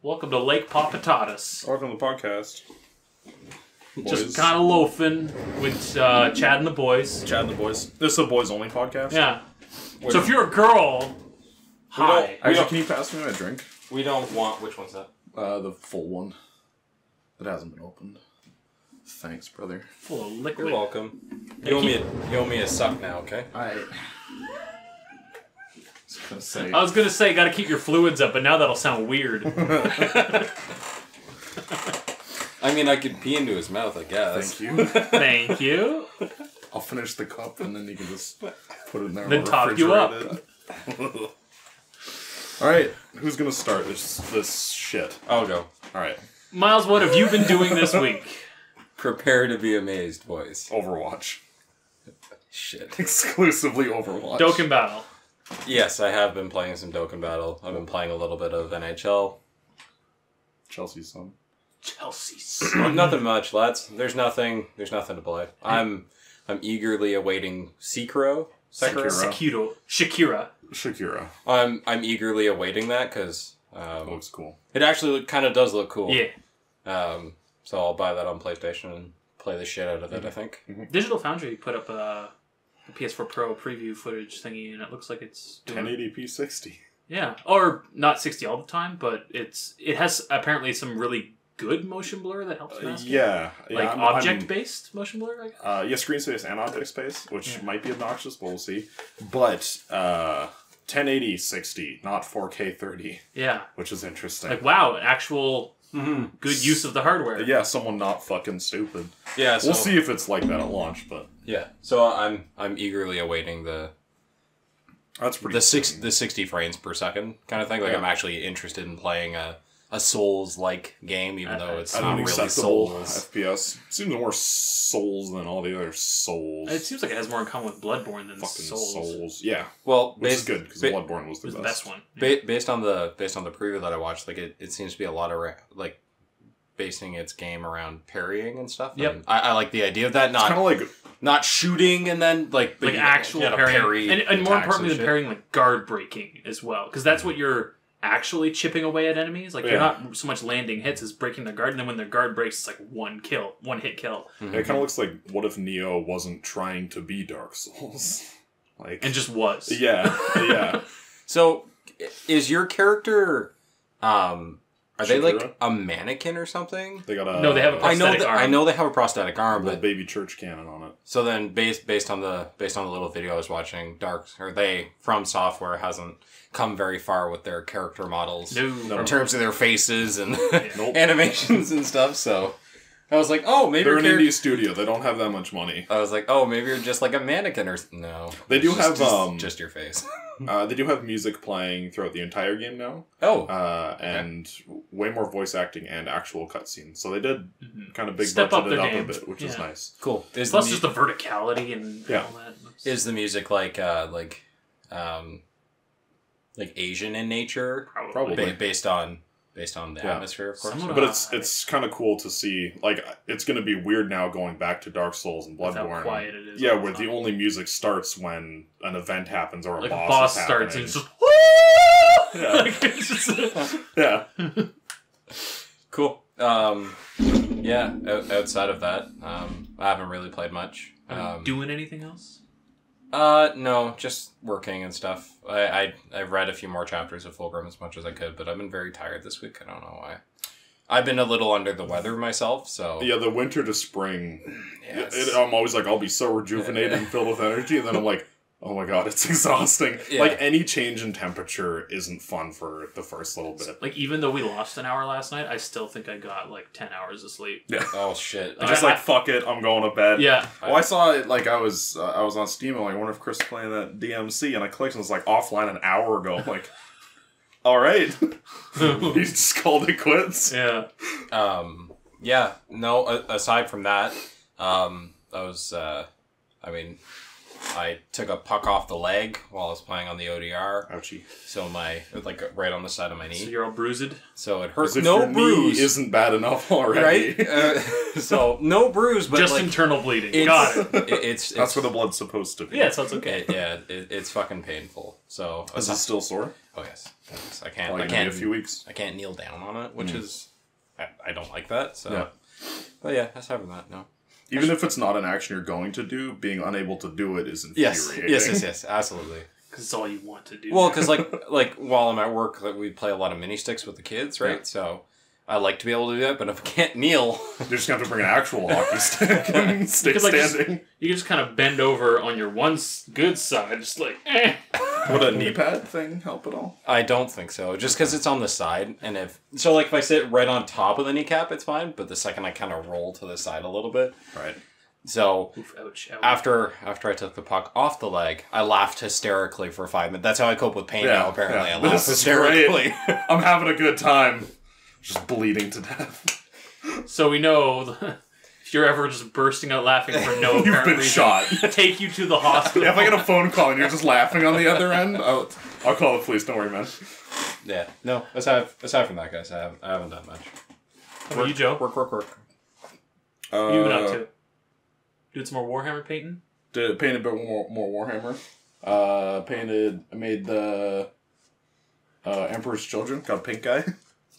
Welcome to Lake Papatatas. Welcome to the podcast. Just kind of loafing with Chad and the boys. Chad and the boys. This is a boys only podcast? Yeah. So if you're a girl, hi. Actually, can you pass me my drink? We don't want... Which one's that? The full one. That hasn't been opened. Thanks, brother. Full of liquid. You're welcome. You owe me a suck now, okay? I was gonna say, gotta keep your fluids up, but now that'll sound weird. I mean, I could pee into his mouth, I guess. Thank you. Thank you. I'll finish the cup and then you can just put it in there. Then top you up. Alright, who's gonna start this shit? I'll go. Alright. Miles, what have you been doing this week? Prepare to be amazed, boys. Overwatch. Shit. Exclusively Overwatch. Dokkan Battle. Yes, I have been playing some Dokkan Battle. I've been playing a little bit of NHL. Chelsea's son. Nothing much, lads. There's nothing to play. I'm eagerly awaiting Sekiro. Shakira. I'm eagerly awaiting that because looks cool. It actually kind of does look cool. Yeah. So I'll buy that on PlayStation and play the shit out of it. I think. Digital Foundry put up a PS4 Pro preview footage thingy, and it looks like it's doing 1080p 60. Yeah, or not 60 all the time, but it has apparently some really good motion blur that helps mask it. Yeah. Like object-based motion blur, I guess? Yeah, screen space and object space, which might be obnoxious, but we'll see. But 1080 60, not 4K 30. Yeah. Which is interesting. Like, wow, actual good use of the hardware. Yeah, someone not fucking stupid. Yeah, so, we'll see if it's like that at launch, but... Yeah, so I'm eagerly awaiting That's pretty the 60 frames per second kind of thing. Like, I'm actually interested in playing a Souls-like game, even though it's not really Souls. FPS. Seems more Souls than all the other Souls. It seems like it has more in common with Bloodborne than fucking Souls. Yeah. Well, which is good, because Bloodborne was the best one. Yeah. Based on the preview that I watched, like it seems to be a lot of like basing its game around parrying and stuff. Yep. And I like the idea of that. Not kind of like not shooting and then like actual parrying, and more importantly than parrying, like guard breaking as well, because that's what you're actually chipping away at enemies. Like, you're not so much landing hits as breaking their guard, and then when their guard breaks, it's like one hit kill. Mm-hmm. It kind of looks like, what if Neo wasn't trying to be Dark Souls? And just was. Yeah. So, is your character, are they like a mannequin or something? They got a... No, they have a prosthetic arm. I know they have a prosthetic arm, but... but baby church cannon on it. So then, based on the little video I was watching, From Software hasn't come very far with their character models in terms of their faces and animations and stuff. So I was like, oh, maybe they're an indie studio. They don't have that much money. I was like, oh, maybe you're just like a mannequin or no. They do have just your face. They do have music playing throughout the entire game now. Oh, and way more voice acting and actual cutscenes. So they did kind of step up budgeted up game a bit, which is nice. Cool. Plus, just the verticality and all that. Is the music like Asian in nature? Probably. Based on the atmosphere, of course. But it's kind of cool to see. Like, it's going to be weird now going back to Dark Souls and Bloodborne. How quiet it is. Yeah, where the only music starts when an event happens or a like boss is starts happening. and it's just... Yeah. Like, it's just, yeah. Cool. Yeah, outside of that, I haven't really played much. Doing anything else? No, just working and stuff. I read a few more chapters of Fulgrim as much as I could, but I've been very tired this week. I don't know why. I've been a little under the weather myself, so... Yeah, the winter to spring, I'm always like, I'll be so rejuvenated and filled with energy, and then I'm like, oh my god, it's exhausting. Yeah. Like, any change in temperature isn't fun for the first little bit. Like, even though we lost an hour last night, I still think I got, like, 10 hours of sleep. Yeah. Oh, shit. I'm just fuck it, I'm going to bed. Yeah. Well, I saw it, like, I was on Steam, and I wonder if Chris is playing that DMC, and I clicked, and it was, like, offline an hour ago. I'm like, alright. You just called it quits. Yeah. Yeah, no, aside from that, I was, I took a puck off the leg while I was playing on the ODR. Ouchie. So right on the side of my knee. So you're all bruised? So it hurts. No bruise isn't bad enough already. Right? So no bruise, but just internal bleeding. Got it. That's where the blood's supposed to be. Yeah, so it's okay. It's fucking painful. So is it still sore? Oh yes. I can't. Probably I can't. A few weeks. I can't kneel down on it, which is I don't like that. So, yeah. But yeah, aside from that, no. Even if it's not an action you're going to do, being unable to do it is infuriating. Yes, absolutely. Because it's all you want to do. Well, because like while I'm at work, we play a lot of mini sticks with the kids, right? Yeah. So I like to be able to do that, but if I can't kneel, you're just gonna have to bring an actual hockey stick and stick standing. You can just kind of bend over on your one good side, just like. Eh. Would a knee pad thing help at all? I don't think so. Just because it's on the side, and if I sit right on top of the kneecap, it's fine. But the second I kind of roll to the side a little bit, right. So ouch. After I took the puck off the leg, I laughed hysterically for 5 minutes. That's how I cope with pain now. Apparently, I laugh hysterically. I'm having a good time, just bleeding to death. So we know. If you're ever just bursting out laughing for no apparent You've been reason, shot. Take you to the hospital. If I get a phone call and you're just laughing on the other end, I'll call the police. Don't worry, man. Yeah. No. Aside from that, guys, I haven't done much. How about you, Joe? Work. What have you been up to? Doing some more Warhammer painting? Painted a bit more Warhammer. I made the Emperor's Children. Got a pink guy.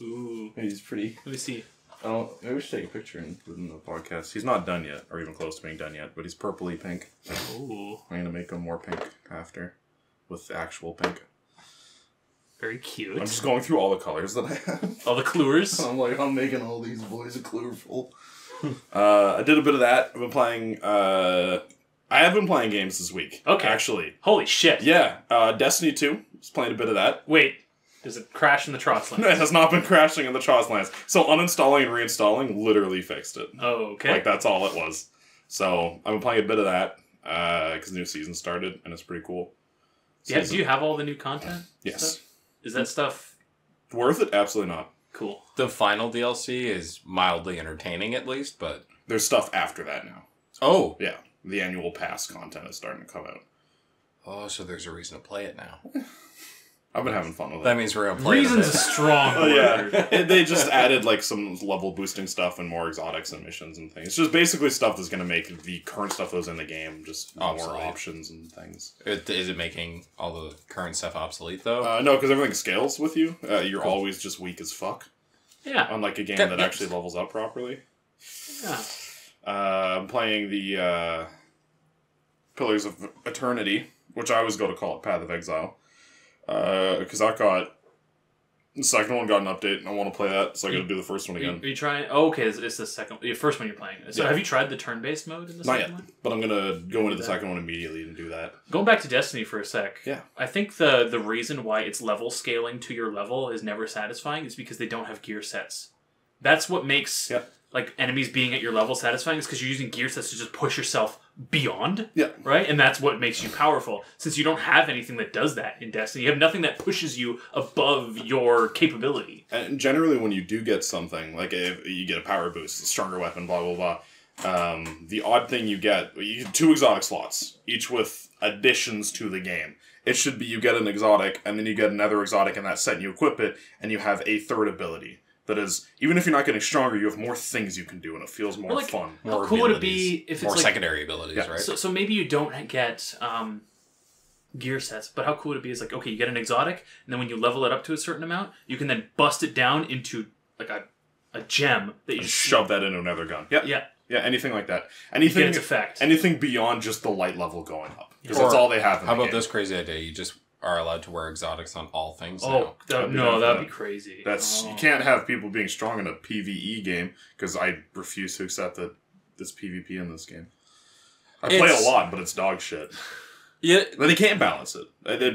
Ooh. He's pretty. Let me see. Maybe we should take a picture and put it in the podcast. He's not done yet, or even close to being done yet, but he's purpley pink. Ooh. I'm going to make him more pink after, with actual pink. Very cute. I'm just going through all the colors that I have. All the cluers? I'm making all these boys colorful. I did a bit of that. I've been playing, I have been playing games this week. Okay. Actually. Holy shit. Yeah. Destiny 2. Just playing a bit of that. Wait. Does it crash in the Trosslands? No, it has not been crashing in the Trosslands. So uninstalling and reinstalling literally fixed it. Oh, okay. That's all it was. So I've been playing a bit of that because the new season started and it's pretty cool. Yeah, do you have all the new content? Yes. Stuff? Is that stuff worth it? Absolutely not. Cool. The final DLC is mildly entertaining, at least, but there's stuff after that now. Oh, yeah. The annual pass content is starting to come out. Oh, so there's a reason to play it now. I've been having fun with it. That means we're going to play Reason's a strong word. Yeah. They just added some level boosting stuff and more exotics and missions and things. It's just basically stuff that's going to make the current stuff that was in the game just more options and things. Is it making all the current stuff obsolete, though? No, because everything scales with you. You're always just weak as fuck. Yeah. Unlike a game that actually levels up properly. Yeah. I'm playing the Pillars of Eternity, which I always go to call it Path of Exile. Because the second one got an update, and I want to play that, so I got to do the first one again. Are you trying? Oh, okay, it's the second, the first one you're playing. So have you tried the turn-based mode in the second one? But I'm gonna go into the second one immediately and do that. Going back to Destiny for a sec. Yeah. I think the reason why it's level scaling to your level is never satisfying is because they don't have gear sets. That's what makes enemies being at your level satisfying is because you're using gear sets to just push yourself beyond. Yeah. Right? And that's what makes you powerful. Since you don't have anything that does that in Destiny, you have nothing that pushes you above your capability. And generally when you do get something, like if you get a power boost, a stronger weapon, blah, blah, blah, the odd thing you get 2 exotic slots, each with additions to the game. It should be you get an exotic, and then you get another exotic in that set, and you equip it, and you have a third ability. That is, even if you're not getting stronger, you have more things you can do, and it feels more fun. How cool would it be if it's more secondary abilities, right? So maybe you don't get gear sets, but how cool would it be is okay, you get an exotic, and then when you level it up to a certain amount, you can then bust it down into a gem that you shove that into another gun. Yeah. Yeah. Yeah, anything like that. Anything its effect. Anything beyond just the light level going up. Because that's all they have in How the about game. this crazy idea? You just are allowed to wear exotics on all things now. That'd be crazy. You can't have people being strong in a PvE game, because I refuse to accept that there's PvP in this game. I play a lot, but it's dog shit. Yeah, but they can't balance it.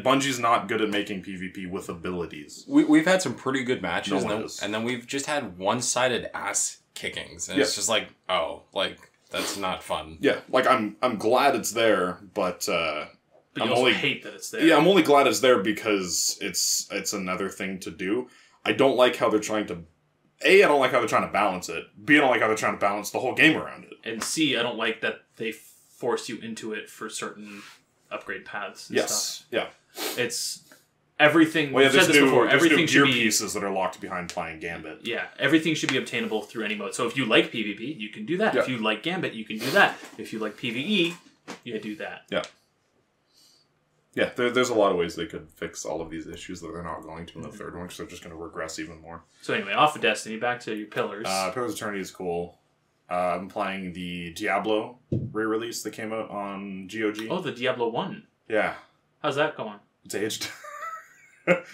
Bungie's not good at making PvP with abilities. We've had some pretty good matches, and then we've just had one-sided ass kickings, and it's just that's not fun. Yeah, I'm glad it's there, but you also hate that it's there. Yeah, I'm only glad it's there because it's another thing to do. I don't like how they're trying to... A, I don't like how they're trying to balance it. B, I don't like how they're trying to balance the whole game around it. And C, I don't like that they force you into it for certain upgrade paths and stuff. Yeah. It's everything. Well, yeah, we've said this before. Everything gear should be pieces that are locked behind playing Gambit. Yeah, everything should be obtainable through any mode. So if you like PvP, you can do that. Yeah. If you like Gambit, you can do that. If you like PvE, you do that. Yeah. Yeah, there's a lot of ways they could fix all of these issues that they're not going to in the third one, because they're just going to regress even more. So anyway, off of Destiny, back to your Pillars. Pillars of Eternity is cool. I'm playing the Diablo re-release that came out on GOG. Oh, the Diablo 1. Yeah. How's that going? It's aged.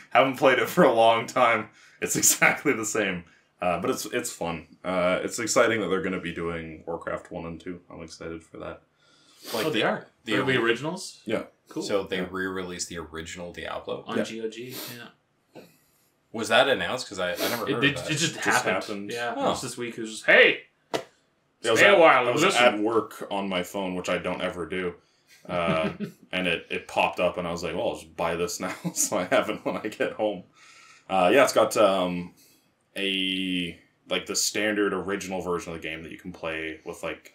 Haven't played it for a long time. It's exactly the same. But it's fun. It's exciting that they're going to be doing Warcraft 1 and 2. I'm excited for that. Like they are. The originals? Yeah. Cool. So they re-released the original Diablo? On GOG, yeah. Was that announced? Because I never heard of that. It just happened. Yeah. Oh. Just this week, it was just, hey! I was at work on my phone, which I don't ever do. And it popped up, and I was like, well, I'll just buy this now, so I have it when I get home. Yeah, it's got the standard original version of the game that you can play with, like,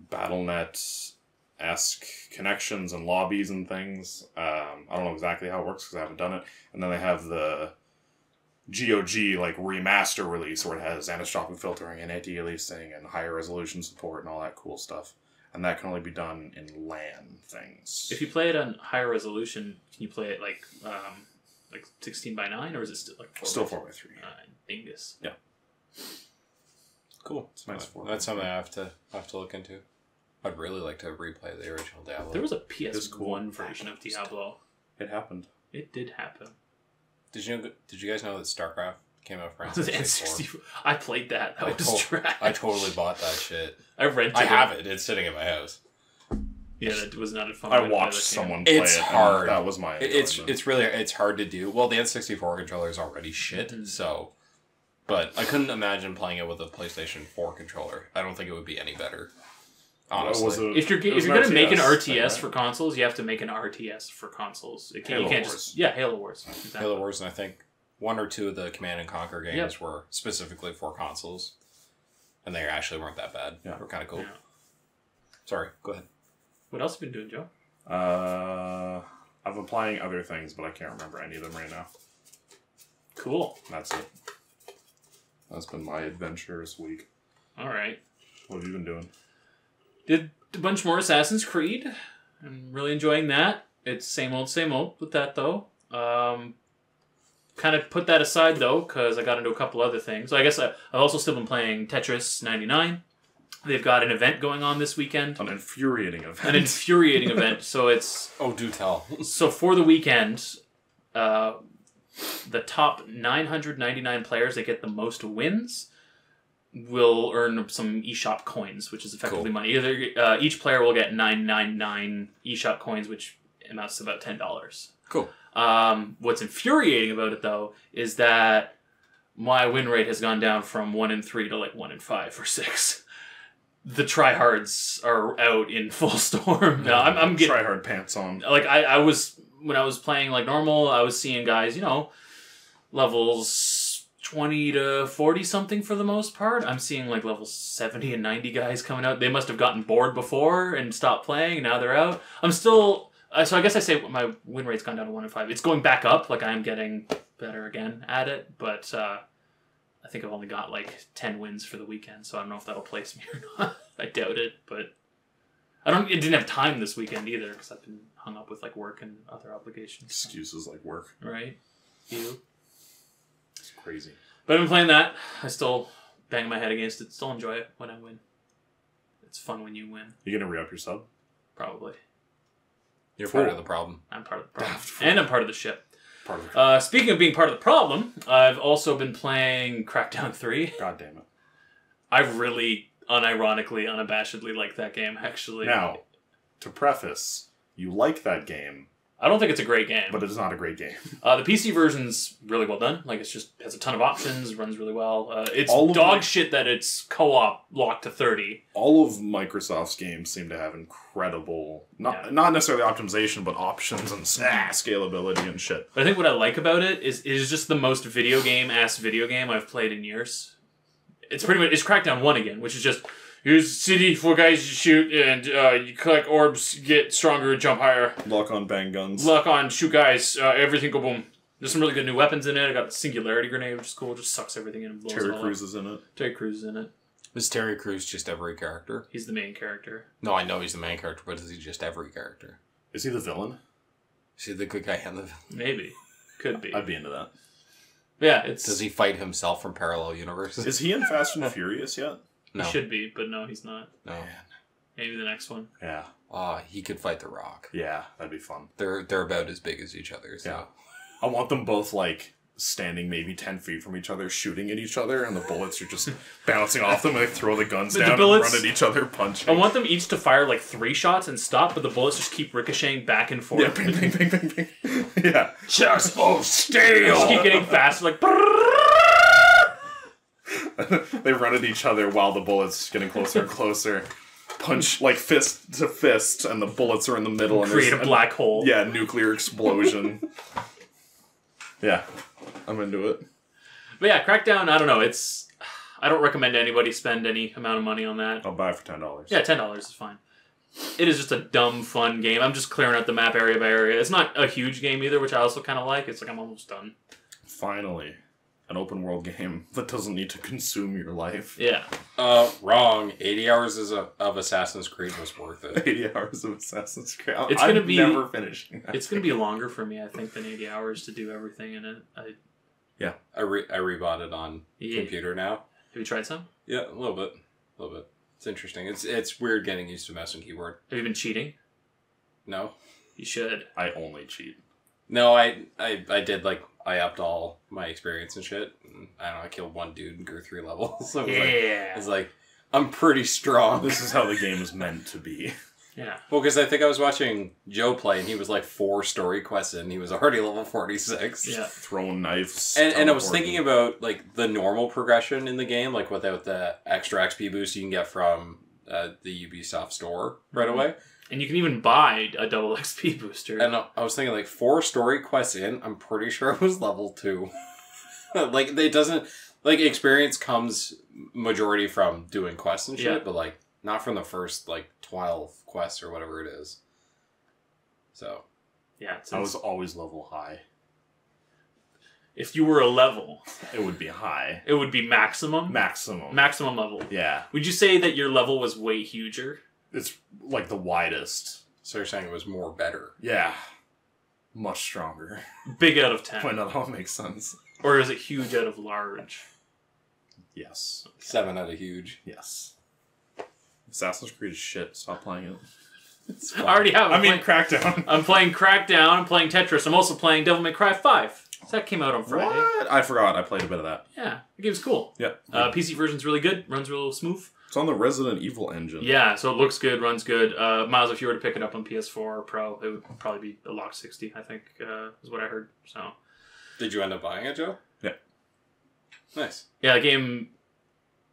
BattleNet-esque connections and lobbies and things. I don't know exactly how it works, because I haven't done it. And then they have the GOG like remaster release where it has anisotropic filtering and anti-aliasing and higher resolution support and all that cool stuff. And that can only be done in LAN things. If you play it on higher resolution, can you play it like 16:9, or is it still like 4:3? Still 4:3? Dingus. Yeah. Cool. It's nice. That's something I have to look into. I'd really like to replay the original Diablo. There was a PS1 version of Diablo. It happened. It did happen. Did you guys know that StarCraft came out for N64? I played that. That was trash. I totally bought that shit. I rented it. I have it. It's sitting in my house. Yeah, that was not a fun. I watched someone play it. It's hard. That was my. It's hard to do. Well, the N64 controller is already shit. So, but I couldn't imagine playing it with a PlayStation 4 controller. I don't think it would be any better. Honestly, if you're gonna make an RTS for consoles, you have to make an RTS for consoles. Halo Wars. Halo Wars. Exactly. Halo Wars, and I think 1 or 2 of the Command and Conquer games were specifically for consoles, and they actually weren't that bad. Yeah. They were kind of cool. Yeah. Sorry, go ahead. What else have you been doing, Joe? I've been playing other things, but I can't remember any of them right now. Cool. That's it. That's been my adventurous week. All right. What have you been doing? Did a bunch more Assassin's Creed. I'm really enjoying that. It's same old with that, though. Kind of put that aside, though, because I got into a couple other things. So I guess I've also still been playing Tetris 99. They've got an event going on this weekend. An infuriating event. So it's... Oh, do tell. So for the weekend, the top 999 players that get the most wins will earn some eShop coins, which is effectively money. Either each player will get 999 eShop coins, which amounts to about $10. Cool. What's infuriating about it, though, is that my win rate has gone down from 1 in 3 to like 1 in 5 or 6. The tryhards are out in full storm. Now, I'm getting tryhard pants on. Like I was when I was playing like normal, I was seeing guys, levels 20 to 40 something for the most part. I'm seeing like levels 70 and 90 guys coming out. They must have gotten bored before and stopped playing, and now they're out. I'm still so I guess I say my win rate's gone down to 1 in 5. It's going back up, like I'm getting better again at it, but I think I've only got like 10 wins for the weekend, so I don't know if that'll place me or not. I doubt it, but it didn't have time this weekend either because I've been hung up with like work and other obligations. Excuses like work. Right? You? It's crazy. But I've been playing that. I still bang my head against it. Still enjoy it when I win. It's fun when you win. You gonna re-up your sub? Probably. You're part of the problem. I'm part of the problem. And I'm part of the ship. Part of the speaking of being part of the problem, I've also been playing Crackdown 3. God damn it. I really, unironically, unabashedly like that game, actually. Now, to preface, you like that game. I don't think it's a great game. But it is not a great game. The PC version's really well done. Like, has a ton of options, runs really well. It's dog shit that it's co-op locked to 30. All of Microsoft's games seem to have incredible, not necessarily optimization, but options and scalability and shit. But I think what I like about it is just the most video game I've played in years. It's pretty much, it's Crackdown 1 again, which is just Here's city, 4 guys you shoot, and you collect orbs, get stronger, jump higher. Lock on, bang guns. Lock on, shoot guys, everything go boom. There's some really good new weapons in it. I got the Singularity Grenade, which is cool. Just sucks everything in and blows Terry it all Crews up. is in it. Terry Crews is in it. Is Terry Crews just every character? He's the main character. No, I know he's the main character, but is he just every character? Is he the villain? Is he the good guy and the villain? Maybe. Could be. I'd be into that. Yeah, it's... Does he fight himself from parallel universes? Is he in Fast and Furious yet? No. He should be, but no, he's not. No. Man. Maybe the next one. Yeah. He could fight The Rock. Yeah, that'd be fun. They're about as big as each other, so... Yeah. I want them both, like, standing maybe 10 feet from each other, shooting at each other, and the bullets are just bouncing off them, and they throw the guns down and run at each other, punching. I want them each to fire, like, 3 shots and stop, but the bullets just keep ricocheting back and forth. Yeah, bing, bing, bing, bing, bing. Yeah. Chest of steel! Just keep getting faster, like... They run at each other while the bullets getting closer and closer. Punch, like, fist to fist, and the bullets are in the middle. And create a black hole. Yeah, nuclear explosion. Yeah, I'm into it. But yeah, Crackdown, I don't know, it's... I don't recommend anybody spend any amount of money on that. I'll buy it for $10. Yeah, $10 is fine. It is just a dumb, fun game. I'm just clearing out the map area by area. It's not a huge game either, which I also kind of like. It's like I'm almost done. Finally. An open world game that doesn't need to consume your life. Yeah. Wrong. 80 hours of Assassin's Creed was worth it. 80 hours of Assassin's Creed. It's gonna be never finishing that. It's going to be longer for me, I think, than 80 hours to do everything in it. Yeah. I rebought it on computer now. Have you tried some? Yeah, a little bit. A little bit. It's interesting. It's weird getting used to mouse and keyboard. Have you been cheating? No. You should. I only cheat. No, I did, like, I upped all my experience and shit. And, I don't know, I killed one dude and grew 3 levels. So it's like, I'm pretty strong. This is how the game is meant to be. Yeah. Well, because I think I was watching Joe play, and he was like 4 story quests in, and he was already level 46. Yeah. Throwing knives. And I was thinking about, like, the normal progression in the game, like, without the extra XP boost you can get from the Ubisoft store right away. And you can even buy a double XP booster. And I was thinking, like, 4 story quests in, I'm pretty sure it was level 2. Like, it doesn't... Like, experience comes majority from doing quests and shit, but, like, not from the first, like, 12 quests or whatever it is. So. Yeah. I was always level high. If you were a level... It would be high. It would be maximum? Maximum. Maximum level. Yeah. Would you say that your level was way huger? It's, like, the widest. So you're saying it was more better? Yeah. Much stronger. Big out of 10. But not all makes sense. Or is it huge out of large? Yes. 7 out of huge. Yes. Assassin's Creed is shit. Stop playing it. I already have. Crackdown. I'm playing Crackdown. I'm playing Tetris. I'm also playing Devil May Cry 5. So that came out on Friday. What? I forgot. I played a bit of that. Yeah. The game's cool. Yeah. PC version's really good. Runs real smooth. It's on the Resident Evil engine. Yeah, so it looks good, runs good. Miles, if you were to pick it up on PS4 or Pro, it would probably be a lock 60, I think, is what I heard. So, did you end up buying it, Joe? Yeah. Nice. Yeah, the game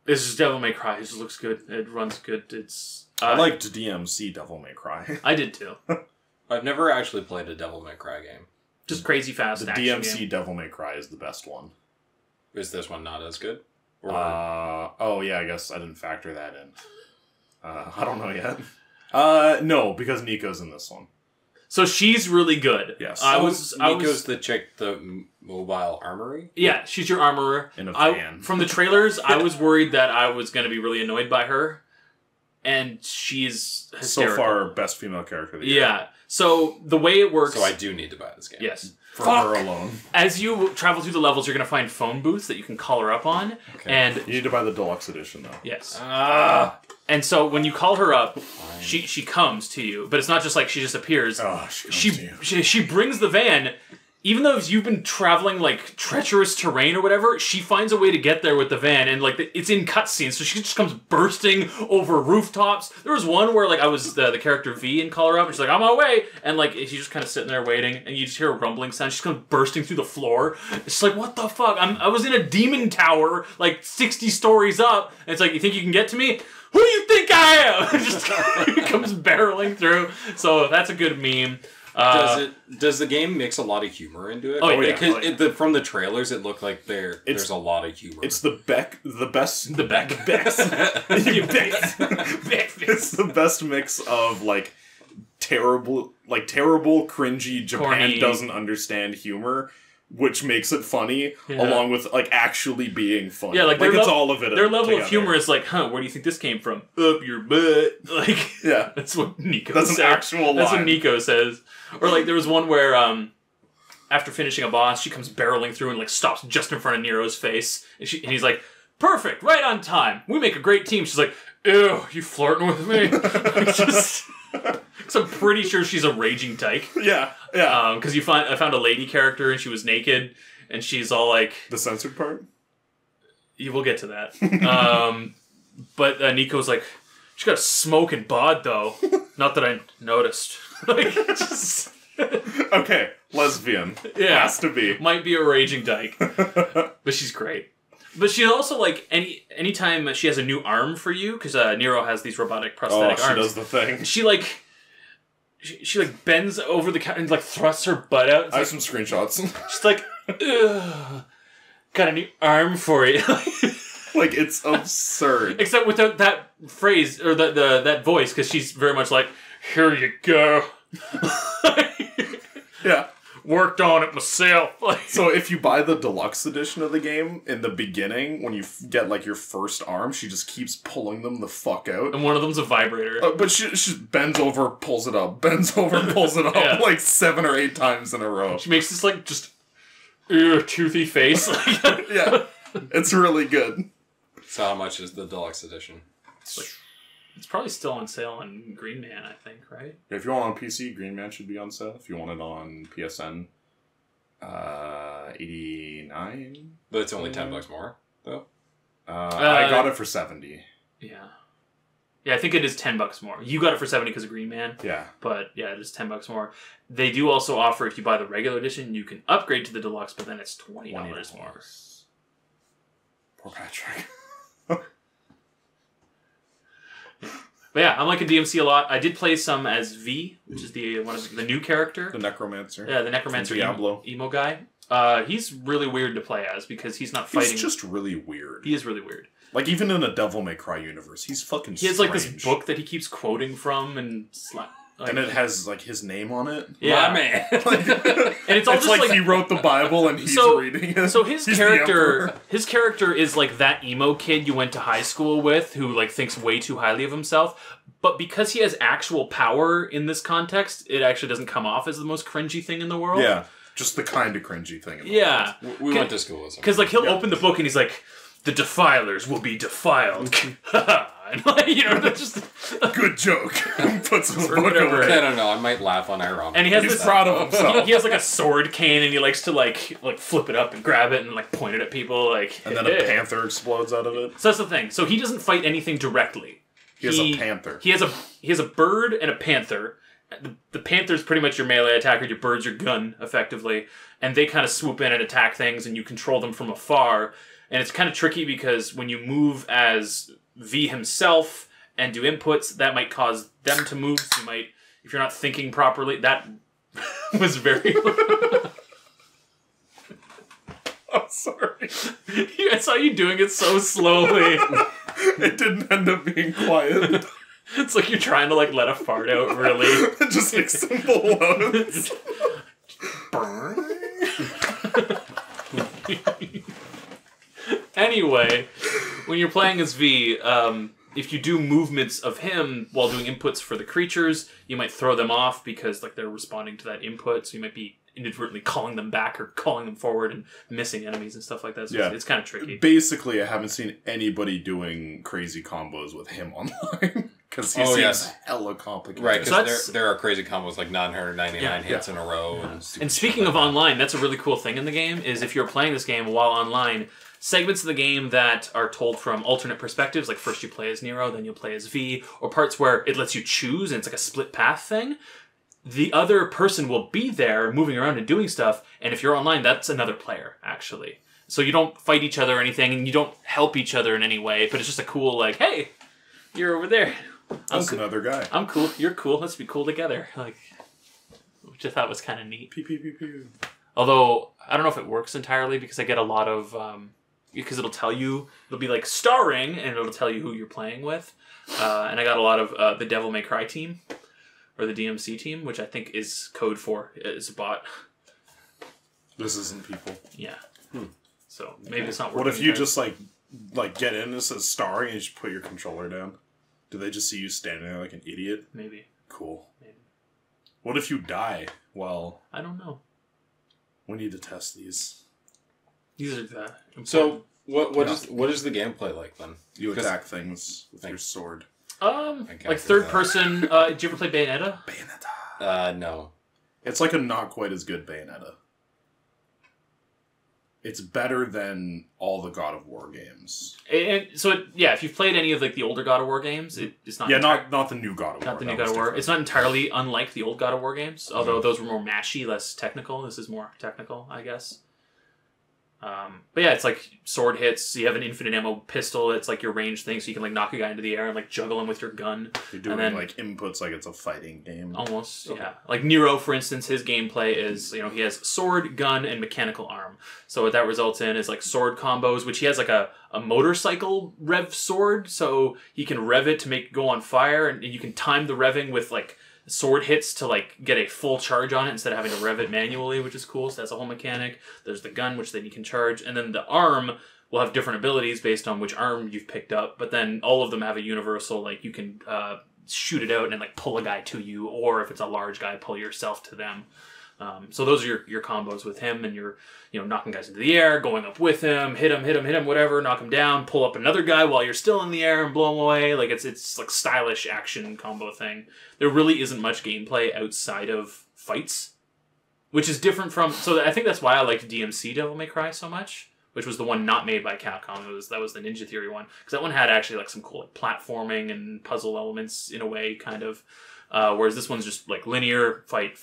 is just Devil May Cry. It just looks good. It runs good. It's. I liked DMC Devil May Cry. I did too. I've never actually played a Devil May Cry game. Just crazy fast The action DMC game. Devil May Cry is the best one. Is this one not as good? Or... oh yeah, I guess I didn't factor that in. I don't know yet. No, because Nico's in this one. So she's really good. Yes. Nico's the chick, the mobile armory? Yeah, she's your armorer. In a van. From the trailers, I was worried that I was going to be really annoyed by her. And she's hysterical. So far, best female character of the year. Yeah. So the way it works... So I do need to buy this game. Yes. For her alone. As you travel through the levels, you're going to find phone booths that you can call her up on. Okay. And you need to buy the deluxe edition, though. Yes. And so when you call her up, she comes to you. But it's not just like she just appears. Oh, she brings the van. Even though you've been traveling, like, treacherous terrain or whatever, she finds a way to get there with the van, and, like, it's in cutscenes, so she just comes bursting over rooftops. There was one where, like, I was the character V and call her up, and she's like, I'm on my way! And, like, she's just kind of sitting there waiting, and you just hear a rumbling sound. She's kind of bursting through the floor. It's like, what the fuck? I was in a demon tower, like, 60 stories up, and it's like, you think you can get to me? Who do you think I am? Just comes barreling through. So that's a good meme. Does the game mix a lot of humor into it? Oh yeah, because from the trailers, it looked like there's a lot of humor. It's the best. It's the best mix of like terrible, cringy Japan corny. Doesn't understand humor, which makes it funny, along with like actually being funny. Yeah, like it's all of it. Their level of humor is like, where do you think this came from? Up your butt. Like, yeah, that's what Nico. That's an actual line. That's what Nico says. Or like there was one where after finishing a boss, she comes barreling through and like stops just in front of Nero's face, and he's like, "Perfect, right on time. We make a great team." She's like, "Ew, you flirting with me?" So I'm pretty sure she's a raging dyke. Yeah. Because I found a lady character and she was naked, and she's all like the censored part. We'll get to that. But Nico's like, she got a smoking bod though. Not that I noticed. Like, just okay, lesbian. Yeah, has to be. Might be a raging dyke, but she's great. But she also, like, anytime she has a new arm for you, because Nero has these robotic prosthetic arms. She does the thing. She, like, she bends over the counter and, like, thrusts her butt out. I have some screenshots. She's like, ugh, got a new arm for you. Like, it's absurd. Except without that phrase, or that voice, because she's very much like, here you go. Yeah. Worked on it myself. So if you buy the deluxe edition of the game, in the beginning, when you get like your first arm, she just keeps pulling them the fuck out. And one of them's a vibrator. But she bends over, pulls it up, bends over, pulls it up, like 7 or 8 times in a row. She makes this like just toothy face. Yeah, it's really good. So how much is the deluxe edition? It's probably still on sale on Green Man, I think, right? If you want it on PC, Green Man should be on sale. If you want it on PSN, $89. But it's only $10 more, though. I got it for $70. Yeah, I think it is $10 more. You got it for $70 because of Green Man. Yeah, but yeah, it is $10 more. They do also offer, if you buy the regular edition, you can upgrade to the deluxe, but then it's $20 more. Poor Patrick. But yeah, I'm liking DMC a lot. I did play some as V, which is the new character. The Necromancer. Yeah, the Necromancer emo guy. He's really weird to play as because he's not fighting. He's just really weird. He is really weird. Like, even in a Devil May Cry universe, he's fucking He has, like, this book that he keeps quoting from and... and it has, like, his name on it. Yeah. My man. And it's all just like he wrote the Bible and he's reading it. So his character is like that emo kid you went to high school with who, like, thinks way too highly of himself. But because he has actual power in this context, it actually doesn't come off as the most cringy thing in the world. Yeah. Just the kind of cringy thing in the world. We went to school with him. Because, like, he'll open the book and he's like, the defilers will be defiled. And, like, you know, that's just... Good joke. Puts his book away. I don't know. I might laugh unironically. And he's proud of himself. He has, like, a sword cane, and he likes to, like flip it up and grab it and, like, point it at people, like... And then a panther explodes out of it. So that's the thing. So he doesn't fight anything directly. He has a panther. He has a bird and a panther. The panther's pretty much your melee attacker. Your bird's your gun, effectively. And they kind of swoop in and attack things, and you control them from afar. And it's kind of tricky because when you move as V himself and do inputs, that might cause them to move. So you might, if you're not thinking properly, that was very... I'm sorry. I saw you doing it so slowly. It didn't end up being quiet. It's like you're trying to, like, let a fart out, really. Just, like, simple loads. Anyway, when you're playing as V, if you do movements of him while doing inputs for the creatures, you might throw them off because, like, they're responding to that input, so you might be inadvertently calling them back or calling them forward and missing enemies and stuff like that. So it's kind of tricky. Basically, I haven't seen anybody doing crazy combos with him online. Because he seems hella complicated. Right, because there are crazy combos like 999 hits in a row. Yeah. And speaking of online, that's a really cool thing in the game, is if you're playing this game while online, segments of the game that are told from alternate perspectives, like first you play as Nero, then you'll play as V, or parts where it lets you choose and it's like a split path thing, the other person will be there moving around and doing stuff, and if you're online, that's another player, actually. So you don't fight each other or anything, and you don't help each other in any way, but it's just a cool, like, hey, you're over there. That's another guy. I'm cool. You're cool. Let's be cool together. Like, which I thought was kind of neat. Pew, pew, pew, pew. Although, I don't know if it works entirely because I get a lot of... because it'll tell you... It'll be like starring, and it'll tell you who you're playing with. And I got a lot of the Devil May Cry team, or the DMC team, which I think is code for is a bot. This isn't people. Yeah. So maybe it's not working. What if you just like get in and it says starring and you just put your controller down? Do they just see you standing there like an idiot? Maybe. Cool. Maybe. What if you die? Well, I don't know. We need to test these. These are the important. So what is the gameplay like then? You attack things with your sword. Like third person. Did you ever play Bayonetta? Bayonetta. No. It's like a not quite as good Bayonetta. It's better than all the God of War games. And so, if you've played any of like the older God of War games, it's not... Yeah, not the new God of War. Not the new God of War. Different. It's not entirely unlike the old God of War games, although those were more mashy, less technical. This is more technical, I guess. But yeah, it's like sword hits. You have an infinite ammo pistol. It's like your range thing, so you can like knock a guy into the air and like juggle him with your gun. You're doing like inputs like it's a fighting game. Almost, okay. Yeah. Like Nero, for instance, his gameplay is, he has sword, gun, and mechanical arm. So what that results in is like sword combos, which he has like a motorcycle rev sword, so he can rev it to make it go on fire, and you can time the revving with like sword hits to like get a full charge on it instead of having to rev it manually, which is cool. So that's a whole mechanic. There's the gun, which then you can charge, and then the arm will have different abilities based on which arm you've picked up. But then all of them have a universal, like you can shoot it out and like pull a guy to you, or if it's a large guy, pull yourself to them. So those are your combos with him, and you're knocking guys into the air, going up with him, hit him, whatever, knock him down, pull up another guy while you're still in the air and blow him away. Like it's like stylish action combo thing. There really isn't much gameplay outside of fights, which is different from. So I think that's why I liked DMC Devil May Cry so much, which was the one not made by Capcom. That was the Ninja Theory one, because that one had actually like some cool like platforming and puzzle elements in a way, kind of. Whereas this one's just like linear fight,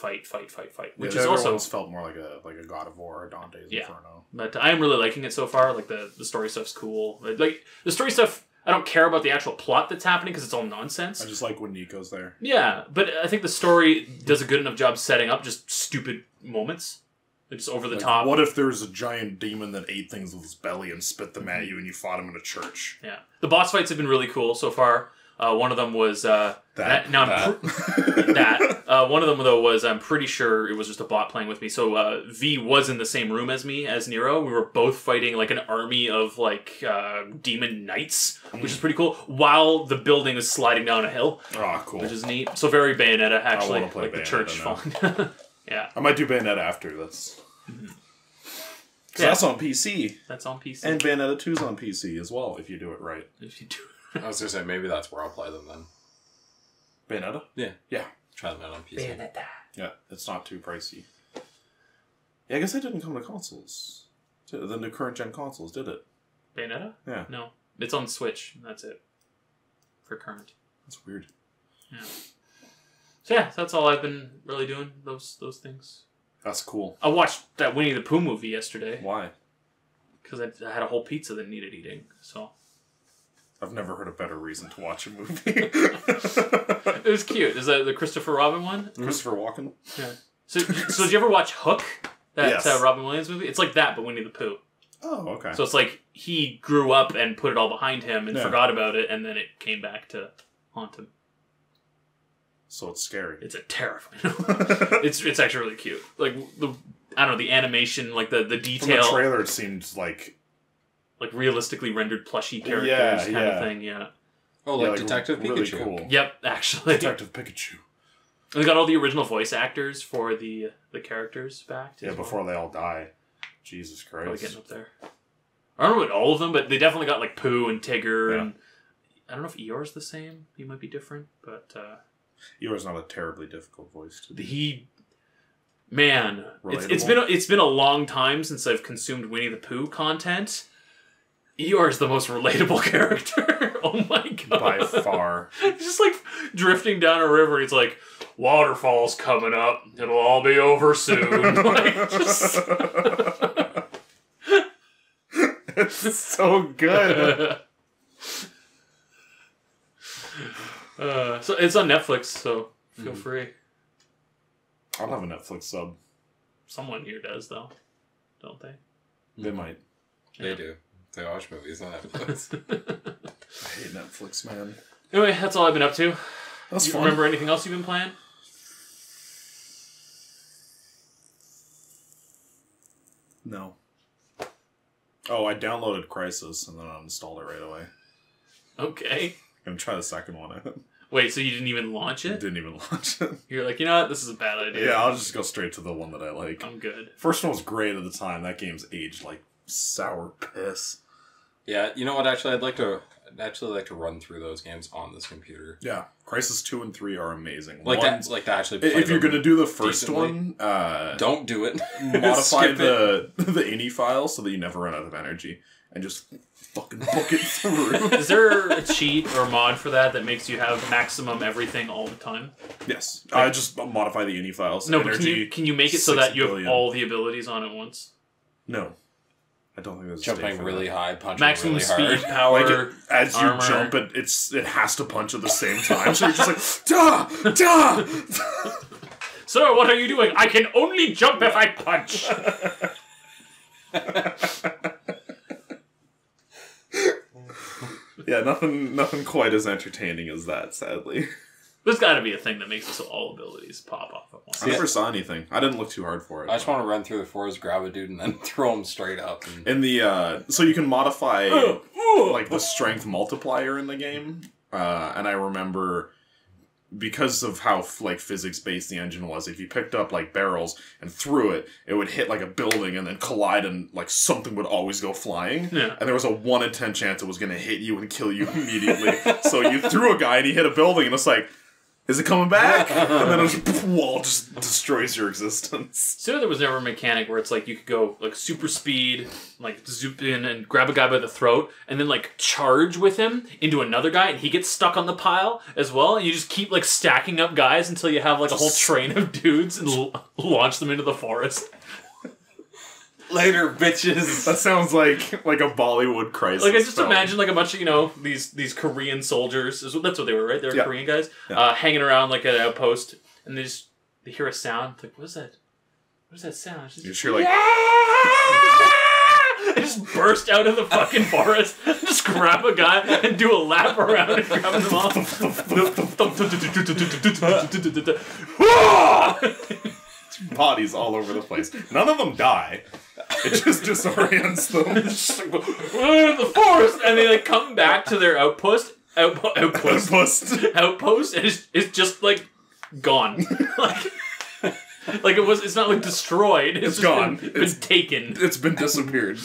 which is also felt more like a God of War or Dante's Inferno. But I am really liking it so far. Like the story stuff's cool. Like the story stuff, I don't care about the actual plot that's happening because it's all nonsense. I just like when Nico's there. Yeah, but I think the story does a good enough job setting up just stupid moments. It's over the top. What if there's a giant demon that ate things with his belly and spit them at you, and you fought him in a church? Yeah, the boss fights have been really cool so far. One of them was one of them though was I'm pretty sure it was just a bot playing with me. So V was in the same room as me as Nero. We were both fighting like an army of like demon knights, which is pretty cool. While the building is sliding down a hill. Oh, cool! Which is neat. So very Bayonetta actually. I want to play like Bayonetta the church falling. Yeah, I might do Bayonetta after this. That's on PC. That's on PC. And Bayonetta 2's on PC as well if you do it right. If you do. I was gonna say maybe that's where I'll play them then. Bayonetta? Yeah. Try them out on PC. Bayonetta. Yeah, it's not too pricey. Yeah, I guess it didn't come to consoles. To the current gen consoles, did it? Bayonetta? Yeah. No, it's on Switch. That's it. For current. That's weird. Yeah. So yeah, that's all I've been really doing. Those things. That's cool. I watched that Winnie the Pooh movie yesterday. Why? Because I had a whole pizza that needed eating. So. I've never heard a better reason to watch a movie. It was cute. Is that the Christopher Robin one? Christopher Walken? Yeah. So did you ever watch Hook? That yes. Robin Williams movie? It's like that, but Winnie the Pooh. Oh, okay. So it's like he grew up and put it all behind him and forgot about it, and then it came back to haunt him. So it's scary. It's a terrifying. It's actually really cute. Like the animation, like the detail. From the trailer, it seemed like realistically rendered plushy characters kind of thing. Yeah. Oh, like Detective Pikachu. Really cool. Yep, actually. Detective Pikachu. They got all the original voice actors for the characters back. Yeah, before they all die. Jesus Christ. Probably getting up there. I don't know about all of them, but they definitely got like Pooh and Tigger, and I don't know if Eeyore's the same. He might be different, but Eeyore's not a terribly difficult voice to do. It's been a long time since I've consumed Winnie the Pooh content. Eeyore's the most relatable character. Oh my god. By far. He's just like drifting down a river. He's like, waterfall's coming up. It'll all be over soon. Like, just... It's so good. So it's on Netflix, so feel free. I don't have a Netflix sub. Someone here does, though. Don't they? They might. They do. They watch movies on Netflix. I hate Netflix, man. Anyway, that's all I've been up to. That's you fun. Remember anything else you've been playing? No. Oh, I downloaded Crysis and then I installed it right away. Okay. I'm gonna try the second one out. Wait, so you didn't even launch it? Didn't even launch it. You're like, you know what? This is a bad idea. Yeah, I'll just go straight to the one that I like. I'm good. First one was great at the time. That game's aged like sour piss. Yeah, you know what? Actually, I'd like to run through those games on this computer. Yeah, Crysis 2 and 3 are amazing. Like to actually play if you're gonna do the first decently. one, don't do it. Modify the ini file so that you never run out of energy and just fucking book it through. Is there a cheat or mod for that makes you have maximum everything all the time? Yes, I just modify the ini files. No, but can you make it so that you have all the abilities on at once? No. I don't think there's jumping really high, punching maximum really speed, hard. power. Like as you armor. jump, it has to punch at the same time. So you're just like, da. Sir, what are you doing? I can only jump if I punch. Yeah, nothing quite as entertaining as that, sadly. There's got to be a thing that makes it so all abilities pop off at once. I never saw anything. I didn't look too hard for it. I just want to run through the forest, grab a dude, and then throw him straight up. And... In the so you can modify like the strength multiplier in the game, and I remember because of how like physics based the engine was, if you picked up like barrels and threw it, it would hit like a building and then collide, and like something would always go flying. Yeah. And there was a 1 in 10 chance it was going to hit you and kill you immediately. So you threw a guy and he hit a building, and it's like, is it coming back? And then it just, wall just destroys your existence. So there was never a mechanic where it's like you could go like super speed, like zoop in and grab a guy by the throat, and then like charge with him into another guy, and he gets stuck on the pile as well. And you just keep like stacking up guys until you have like a whole train of dudes and launch them into the forest. Later, bitches. That sounds like a Bollywood crisis. Like I just imagine like a bunch of these Korean soldiers. That's what they were, right? They were Korean guys hanging around like at an outpost, and they hear a sound. Like, what is that? What is that sound? It's just, you're like, they just burst out of the fucking forest, just grab a guy and do a lap around and grab them off. Bodies all over the place. None of them die. It just disorients them. It's just like, we're in the forest, and they like come back to their outpost, and it's just like gone. like it's not like destroyed. It's gone. Been taken. It's been disappeared.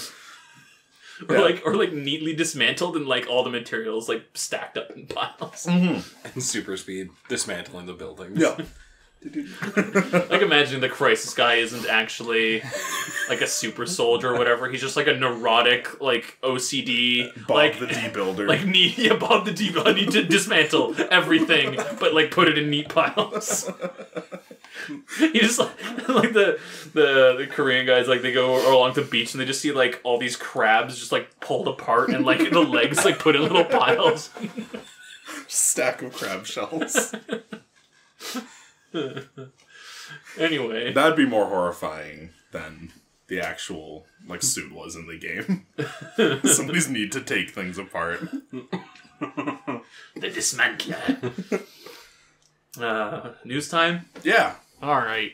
Or like neatly dismantled, and like all the materials like stacked up in piles. Mm-hmm. And super speed dismantling the buildings. Yeah. Like imagine the crisis guy isn't actually like a super soldier or whatever. He's just like a neurotic like OCD Bob the D-builder. Like Bob the D-builder. I need to dismantle everything, but like put it in neat piles. He just like the Korean guys, like they go along the beach and they just see like all these crabs just like pulled apart and like the legs like put in little piles. Stack of crab shells. Anyway, that'd be more horrifying than the actual like suit was in the game. Somebody's need to take things apart. The dismantler. News time? Yeah. All right.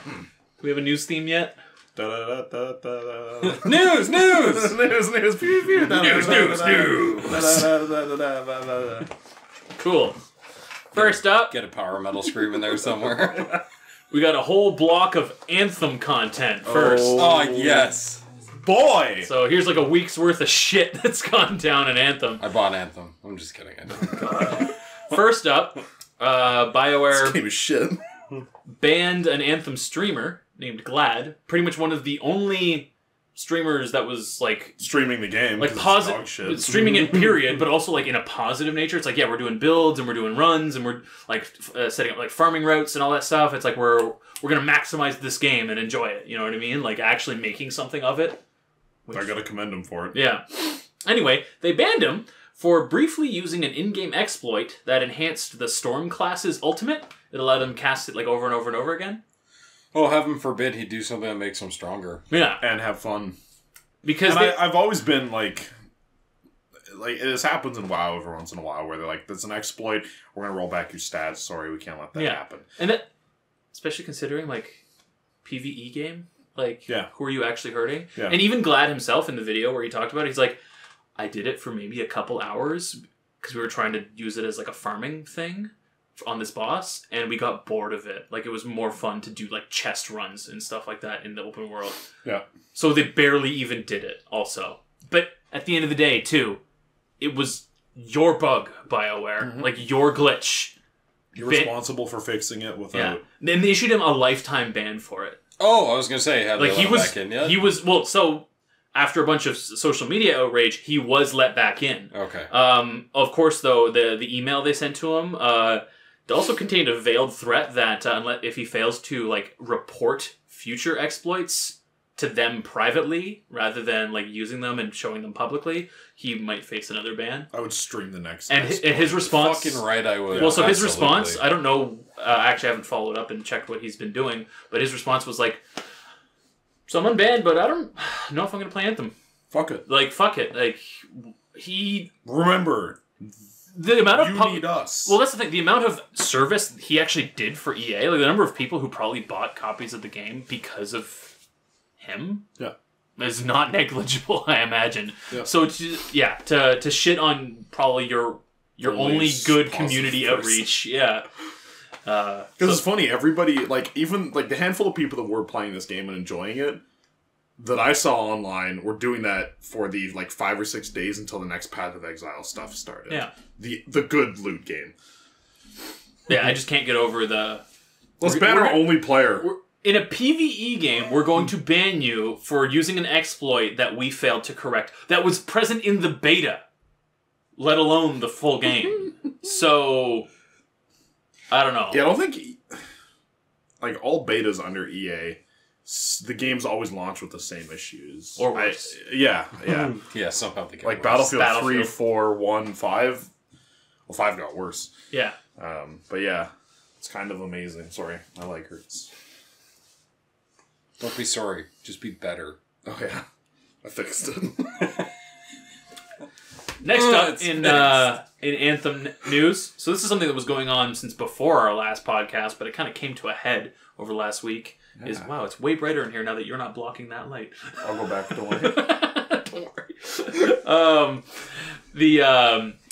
Do we have a news theme yet? News. Cool. First up, get a power metal scream in there somewhere. We got a whole block of Anthem content first. Oh yes, boy! So here's like a week's worth of shit that's gone down in Anthem. I bought Anthem. I'm just kidding. I don't. First up, BioWare this game is shit. Banned an Anthem streamer named Glad. Pretty much one of the only streamers that was like streaming the game, like positive, streaming it period, but also like in a positive nature. It's like, yeah, we're doing builds and we're doing runs and we're like setting up like farming routes and all that stuff. It's like we're gonna maximize this game and enjoy it. You know what I mean? Like actually making something of it. I gotta commend him for it. Yeah. Anyway, they banned him for briefly using an in-game exploit that enhanced the Storm class's ultimate. It allowed him to cast it like over and over and over again. Oh, heaven forbid he do something that makes him stronger. Yeah. And have fun. Because I've always been like this happens in WoW every once in a while where they're like, there's an exploit, we're going to roll back your stats. Sorry, we can't let that happen. And that, especially considering like PvE game, like who are you actually hurting? Yeah. And even Glad himself in the video where he talked about it, he's like, I did it for maybe a couple hours because we were trying to use it as like a farming thing on this boss, and we got bored of it. Like, it was more fun to do like chest runs and stuff like that in the open world. Yeah. So they barely even did it also. But at the end of the day, too, it was your bug, BioWare. Like, your glitch. You're responsible for fixing it without... Yeah. And they issued him a lifetime ban for it. Oh, I was going to say, like, he was, back in yet? He was... Well, so... After a bunch of social media outrage, he was let back in. Okay. Of course, though, the email they sent to him also contained a veiled threat that if he fails to like report future exploits to them privately rather than like using them and showing them publicly, he might face another ban. I would stream the next. And his response, fucking right, I would. Well, so his response, I don't know. Actually, I haven't followed up and checked what he's been doing, but his response was like, "So I'm unbanned, but I don't know if I'm going to play Anthem. Fuck it. Like, fuck it. Like, he... Remember, the amount of you need us. Well, that's the thing. The amount of service he actually did for EA, like the number of people who probably bought copies of the game because of him, is not negligible, I imagine. Yeah. So, to shit on probably your only good community outreach, because it's funny, everybody, like, even, like, the handful of people that were playing this game and enjoying it, that I saw online, were doing that for the, like, 5 or 6 days until the next Path of Exile stuff started. Yeah. The good loot game. Yeah, I just can't get over the... Let's ban our only player. In a PvE game, we're going to ban you for using an exploit that we failed to correct, that was present in the beta, let alone the full game. So... I don't know. Yeah, I don't think... Like, all betas under EA, the games always launch with the same issues. Or worse. Yeah. Yeah, somehow they get like, worse. Battlefield 3, 4, 1, 5. Well, 5 got worse. Yeah. But yeah, it's kind of amazing. Sorry, my leg hurts. Don't be sorry. Just be better. Oh, yeah. I fixed it. Next up in Anthem news, so this is something that was going on since before our last podcast, but it kind of came to a head over last week, is, wow, it's way brighter in here now that you're not blocking that light. I'll go back, don't worry. Don't worry.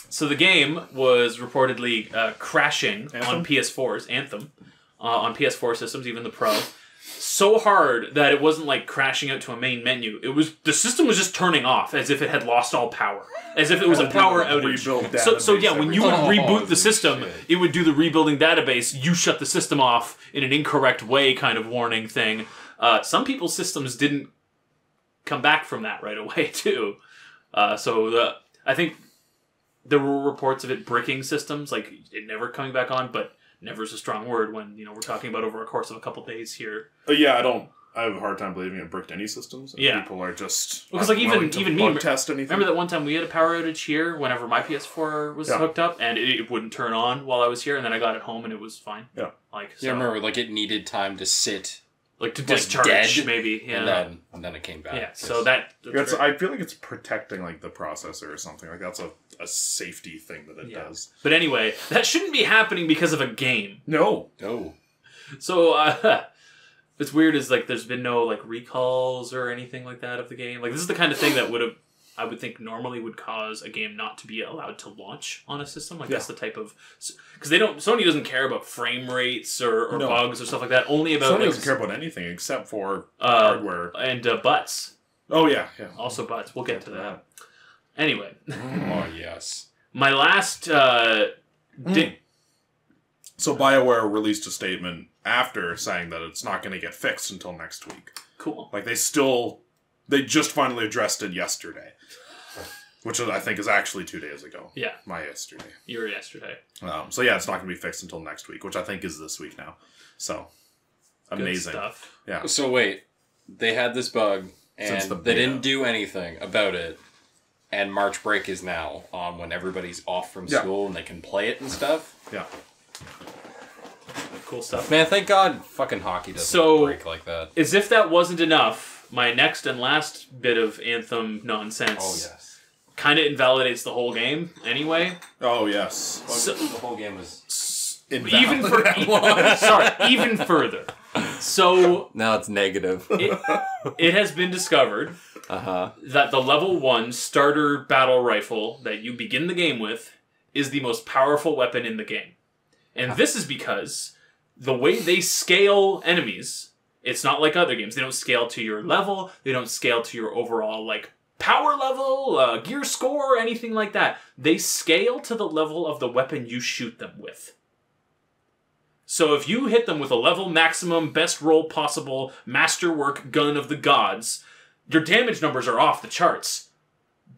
So the game was reportedly crashing on PS4's Anthem, on PS4 systems, even the Pro. So hard that it wasn't like crashing out to a main menu. The system was just turning off as if it had lost all power, as if it was a power outage. So yeah, when you would reboot the system, it would do the rebuilding database. You shut the system off in an incorrect way, kind of warning thing. Some people's systems didn't come back from that right away too. I think there were reports of it bricking systems, like it never coming back on, but. Never is a strong word when, we're talking about over a course of a couple days here. Yeah, I have a hard time believing it bricked any systems. And people are just because even me, test anything. Remember that one time we had a power outage here whenever my PS4 was hooked up and it wouldn't turn on while I was here, and then I got it home and it was fine. Yeah. I remember it needed time to sit. Like to discharge, dead, maybe. Yeah. And then it came back. Yeah, so that... I feel like it's protecting, like, the processor or something. Like, that's a safety thing that it does. But anyway, that shouldn't be happening because of a game. No. So, it's weird is, like, there's been no, like, recalls or anything like that of the game. Like, this is the kind of thing that I would think normally would cause a game not to be allowed to launch on a system. Like, that's the type of... Because Sony doesn't care about frame rates or bugs or stuff like that. Only about... Sony doesn't care about anything except for hardware. And butts. Oh, yeah. Also butts. We'll get to that. Anyway. Oh, yes. My last... So BioWare released a statement after saying that it's not going to get fixed until next week. Cool. Like, they just finally addressed it yesterday. Which I think is actually 2 days ago. Yeah. My yesterday. Your yesterday. So yeah, it's not going to be fixed until next week, which I think is this week now. So, amazing. Good stuff. Yeah. So wait, they had this bug, and they didn't do anything about it, and March break is now on when everybody's off from school and they can play it and stuff? Yeah. cool stuff. Man, thank God fucking hockey doesn't break like that. As if that wasn't enough, my next and last bit of Anthem nonsense kind of invalidates the whole game anyway. Oh, yes. So, the whole game was even further. So now it's negative. It has been discovered that the level 1 starter battle rifle that you begin the game with is the most powerful weapon in the game. And this is because the way they scale enemies, it's not like other games. They don't scale to your level. They don't scale to your overall power level, gear score, anything like that. They scale to the level of the weapon you shoot them with. So if you hit them with a level maximum, best roll possible, masterwork gun of the gods, your damage numbers are off the charts.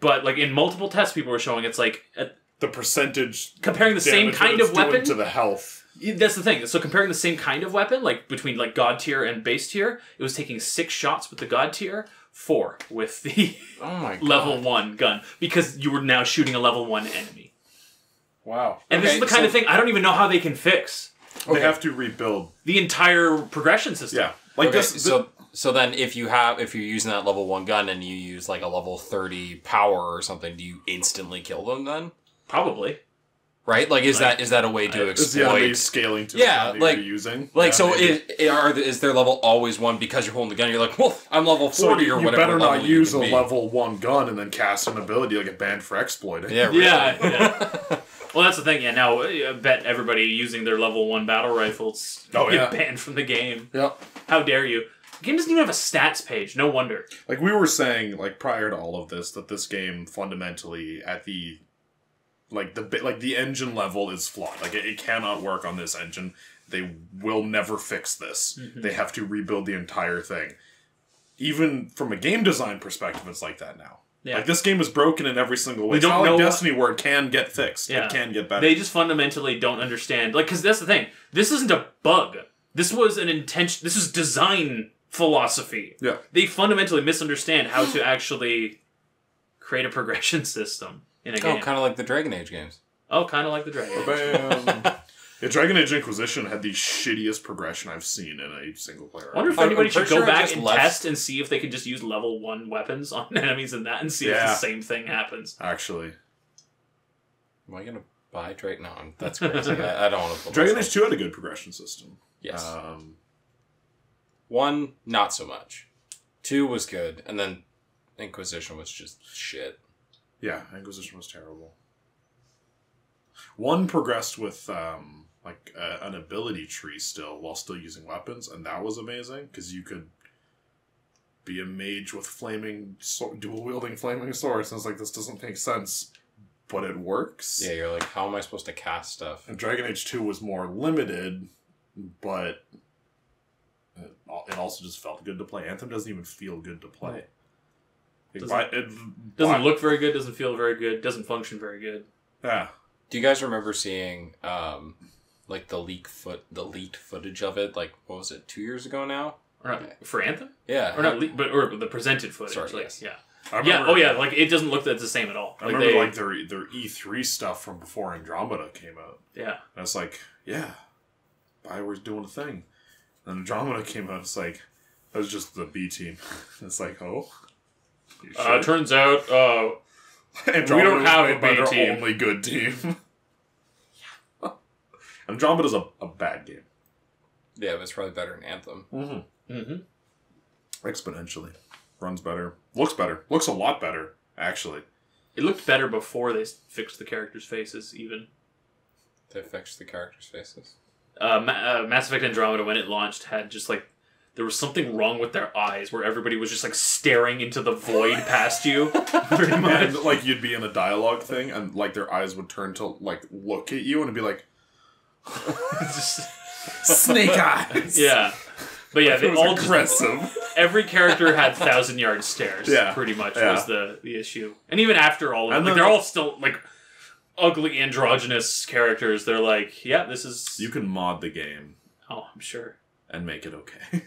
But in multiple tests people were showing, it's the percentage comparing the same kind of weapon to the health. That's the thing. So comparing the same kind of weapon, between god tier and base tier, it was taking 6 shots with the god tier, 4 with the level 1 gun, because you were now shooting a level 1 enemy. Wow. And this is the kind of thing I don't even know how they can fix. They have to rebuild the entire progression system. Yeah. So then if you're using that level 1 gun and you use a level 30 power or something, do you instantly kill them then? Probably. Right? Is that a way to exploit? Is the scaling to you're using? Is their level always 1 because you're holding the gun? You're well, I'm level 40 or whatever. You better not use a level 1 gun and then cast an ability a banned for exploiting. Yeah, really. Yeah. Well, that's the thing. Yeah, now I bet everybody using their level 1 battle rifles get banned from the game. Yep. How dare you? The game doesn't even have a stats page. No wonder. We were saying, prior to all of this, that this game fundamentally at the the engine level is flawed. It cannot work on this engine. They will never fix this. Mm-hmm. They have to rebuild the entire thing. Even from a game design perspective, it's like that now. Yeah. This game is broken in every single way. It's not like Destiny where it can get fixed. Yeah. It can get better. They just fundamentally don't understand. Because that's the thing. This isn't a bug. This was an intention. This is design philosophy. Yeah. They fundamentally misunderstand how to actually create a progression system in a game. Oh, kind of like the Dragon Age games. Oh, kind of like the Dragon Age. Bam. Yeah, Dragon Age Inquisition had the shittiest progression I've seen in a single player. I wonder if anybody should go back and test and see if they can just use level 1 weapons on enemies and that, and see if the same thing happens. Actually. Am I going to buy Dragon? No, that's crazy. I don't want to put Dragon Age 2 had a good progression system. Yes. 1, not so much. 2 was good, and then Inquisition was just shit. Yeah, Inquisition was terrible. 1 progressed with an ability tree still, while still using weapons, and that was amazing, because you could be a mage with dual-wielding flaming swords, and it's this doesn't make sense, but it works. Yeah, you're how am I supposed to cast stuff? And Dragon Age 2 was more limited, but it also just felt good to play. Anthem doesn't even feel good to play. It doesn't look very good, doesn't feel very good, doesn't function very good. Yeah. Do you guys remember seeing the leaked footage of it? What was it, 2 years ago now? For Anthem? Yeah. Or not or the presented footage. Sorry, yes. Yeah. It doesn't look the same at all. I remember their E3 stuff from before Andromeda came out. Yeah. And it's Bioware's doing a thing. And Andromeda came out, it's that was just the B team. It's oh. Sure? Turns out, we don't have a B team. Only good team. Andromeda's a bad game. Yeah, but it's probably better than Anthem. Mm-hmm. Mm-hmm. Exponentially. Runs better. Looks better. Looks a lot better, actually. It looked better before they fixed the characters' faces, even. They fixed the characters' faces? Mass Effect Andromeda, when it launched, had just there was something wrong with their eyes, where everybody was just staring into the void past you. Pretty much. And, you'd be in a dialogue thing, and their eyes would turn to look at you, and it'd be snake eyes. Yeah, but yeah, they all aggressive. Every character had 1,000-yard stares. Yeah, pretty much was the issue. And even after all of it, they're all still ugly androgynous characters. They're this is. You can mod the game. Oh, I'm sure. And make it okay.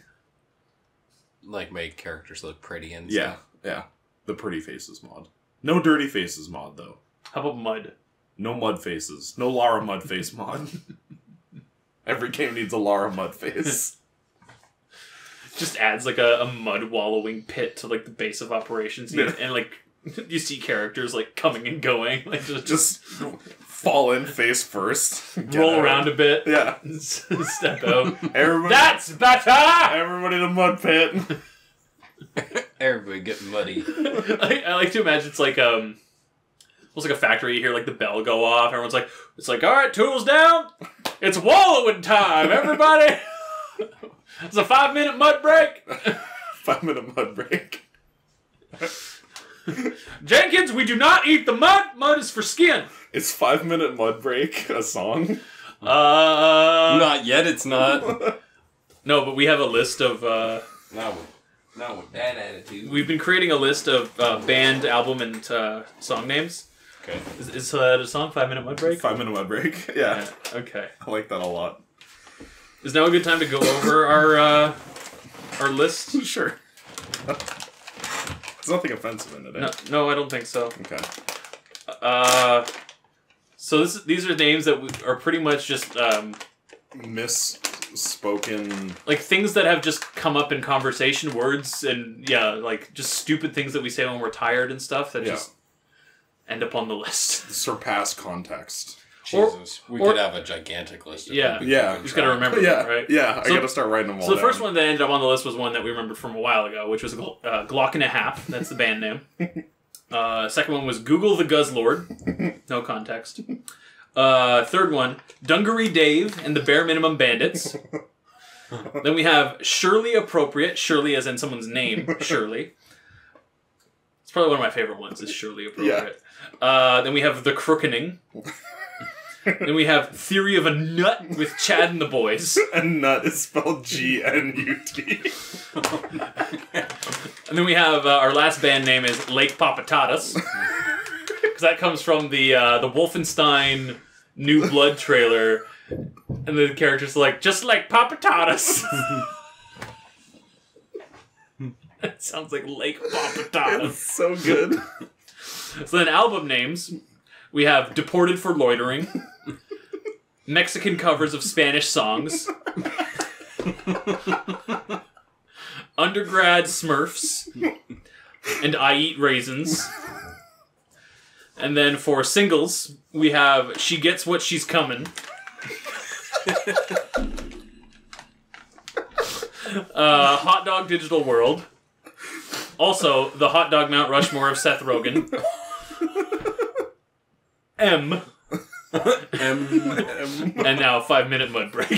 Make characters look pretty and stuff. Yeah. The pretty faces mod. No dirty faces mod, though. How about mud? No mud faces. No Lara mud face mod. Every game needs a Lara Mudface. Just adds like a mud wallowing pit to like the base of operations, and like you see characters like coming and going, like just fall in face first, roll around a bit, yeah, step out. Everybody, that's better. Everybody in a mud pit. Everybody getting muddy. I like to imagine it's like almost like a factory. You hear like the bell go off. Everyone's like, it's like, all right, tools down. It's wallowing time, everybody. It's a 5-minute mud break. 5-minute mud break. Jenkins, we do not eat the mud. Mud is for skin. Is 5-minute mud break a song? Not yet. It's not. No, but we have a list of. Not with that attitude. We've been creating a list of band, album, and song names. Okay. Is that a song? 5-minute mud break. 5-minute mud break. Yeah. Okay. I like that a lot. Is now a good time to go over our list? Sure. There's nothing offensive in it. No, I don't think so. Okay. So these are names that are pretty much just misspoken, like things that have just come up in conversation, words, and like just stupid things that we say when we're tired and stuff that just end up on the list. Surpass context. Jesus, we could have a gigantic list. You just gotta remember them, right? Yeah, I gotta start writing them all So the down. first one that ended up on the list was one that we remembered from a while ago, which was Glock and a Half. That's the band name. Second one was Google the Guzzlord. No context. Third one, Dungaree Dave and the Bare Minimum Bandits. Then we have Surely Appropriate. Surely as in someone's name, Surely. It's probably one of my favorite ones, is Surely Appropriate. Then we have The Crookening. Then we have Theory of a Nut with Chad and the Boys. And nut is spelled G-N-U-T. And then we have our last band name is Lake Papatatas. Because that comes from the Wolfenstein New Blood trailer. And the characters are like, just like Papatatas. That sounds like Lake Papatatas. It's so good. So then album names, we have Deported for Loitering, Mexican covers of Spanish songs, Undergrad Smurfs, and I Eat Raisins. And then for singles, we have She Gets What She's Coming. Hot Dog Digital World. Also, the Hot Dog Mount Rushmore of Seth Rogen. M. And now 5-minute mud break.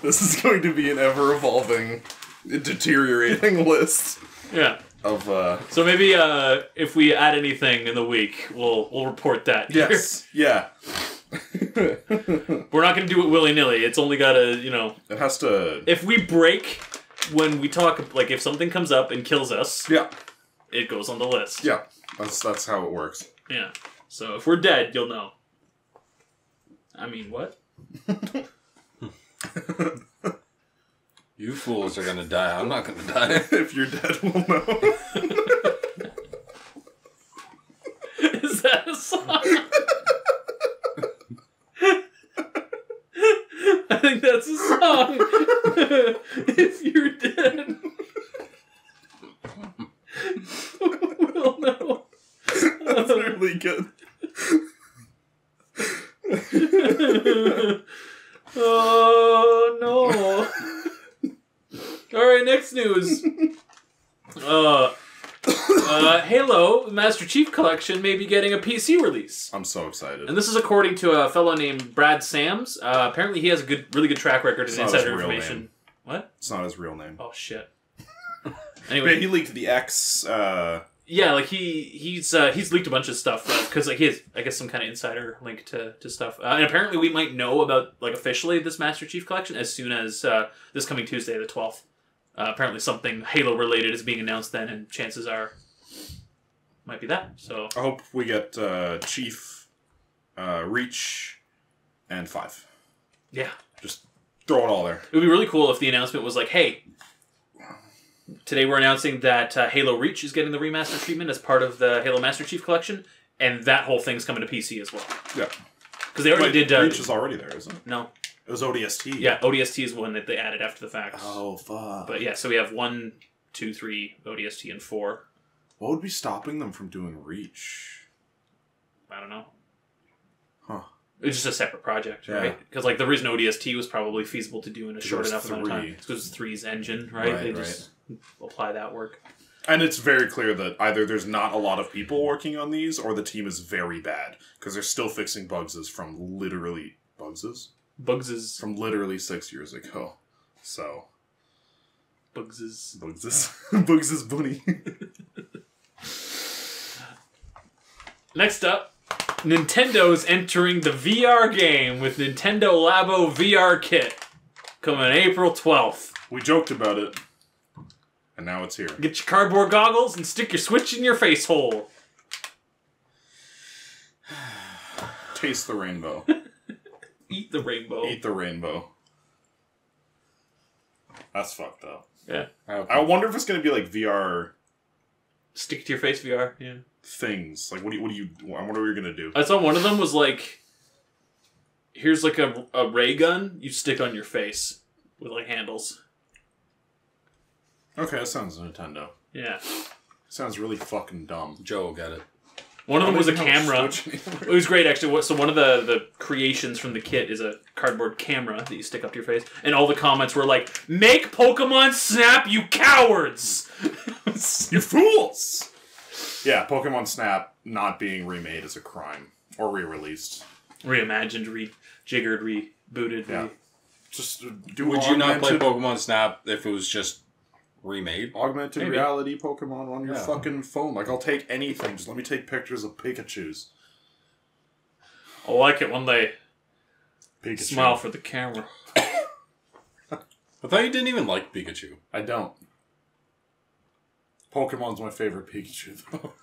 This is going to be an ever-evolving, deteriorating list. Yeah. Of So maybe if we add anything in the week, we'll report that. Yes. Yeah. We're not going to do it willy-nilly. It's only got to, It has to... If we break when we talk, like if something comes up and kills us, it goes on the list. Yeah. That's how it works. Yeah. So if we're dead, you'll know. I mean, what? You fools are gonna die. I'm not gonna die. If you're dead, we'll know. Is that a song? I think that's a song. If you're dead, we'll know. That's really good. Oh no! All right, next news. Halo Master Chief Collection may be getting a PC release. I'm so excited. And this is according to a fellow named Brad Sams. Apparently, he has a really good track record in insider information. Name. What? It's not his real name. Oh shit. Anyway, he leaked the X. Yeah, like he's leaked a bunch of stuff because like he has, I guess, some kind of insider link to stuff. And apparently, we might know about like officially this Master Chief Collection as soon as this coming Tuesday, the 12th. Apparently, something Halo related is being announced then, and chances are might be that. So I hope we get Chief, Reach, and 5. Yeah, just throw it all there. It would be really cool if the announcement was like, "Hey, today we're announcing that Halo Reach is getting the remaster treatment as part of the Halo Master Chief Collection, and that whole thing's coming to PC as well." Yeah. Because they already did... Reach is already there, isn't it? No. It was ODST. Yeah, ODST is one that they added after the fact. Oh, fuck. But yeah, so we have 1, 2, 3, ODST, and 4. What would be stopping them from doing Reach? I don't know. Huh. It's just a separate project, right? Because like the reason ODST was probably feasible to do in a short enough amount of time is because it's 3's engine, right? They just apply that work. And it's very clear that either there's not a lot of people working on these, or the team is very bad because they're still fixing bugs from literally from literally 6 years ago. So Bugses bunny. Next up, Nintendo's entering the VR game with Nintendo Labo VR Kit coming April 12th. We joked about it, and now it's here. Get your cardboard goggles and stick your Switch in your face hole. Taste the rainbow. Eat the rainbow. Eat the rainbow. That's fucked up. Yeah. I wonder if it's going to be like VR... Stick it to your face VR, yeah. Things. Like, what do you... I wonder what you're going to do. I saw one of them was like... Here's like a ray gun you stick on your face with like handles. Okay, that sounds Nintendo. Yeah. Sounds really fucking dumb. Joe will get it. One of them was a camera. It was great, actually. So one of the creations from the kit is a cardboard camera that you stick up to your face. And all the comments were like, "Make Pokemon Snap, you cowards!" You fools! Yeah, Pokemon Snap not being remade is a crime. Or re-released. Reimagined, rejiggered, rebooted. Yeah. Just do Would you not play Pokemon Snap if it was just remade? Augmented reality Pokemon on your fucking phone. Like, I'll take anything. Just let me take pictures of Pikachus. I like it when they smile for the camera. I thought you didn't even like Pikachu. I don't. Pokemon's my favorite Pikachu, though.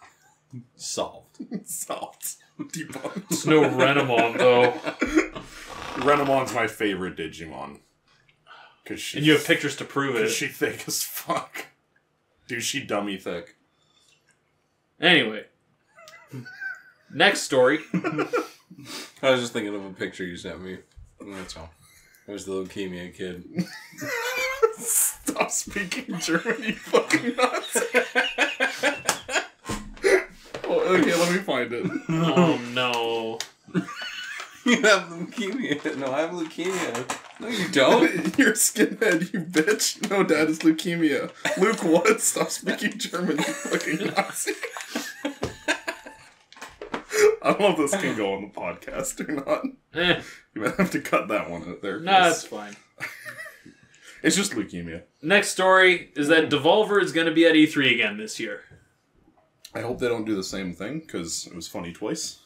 Solved. Solved. Debunked. It's no Renamon, though. Renamon's my favorite Digimon. And you have pictures to prove it. She thick as fuck. Dude, she dummy thick. Anyway. Next story. I was just thinking of a picture you sent me. That's all. It was the leukemia kid. Stop speaking German, you fucking nuts. Okay, let me find it. Oh, no. You have leukemia. No, I have leukemia. No, you don't. You're a skinhead, you bitch. No, Dad, it's leukemia. Luke, what? Stop speaking German, you fucking Nazi. I don't know if this can go on the podcast or not. You might have to cut that one out there. No, that's fine. It's just leukemia. Next story is that Devolver is going to be at E3 again this year. I hope they don't do the same thing, because it was funny twice.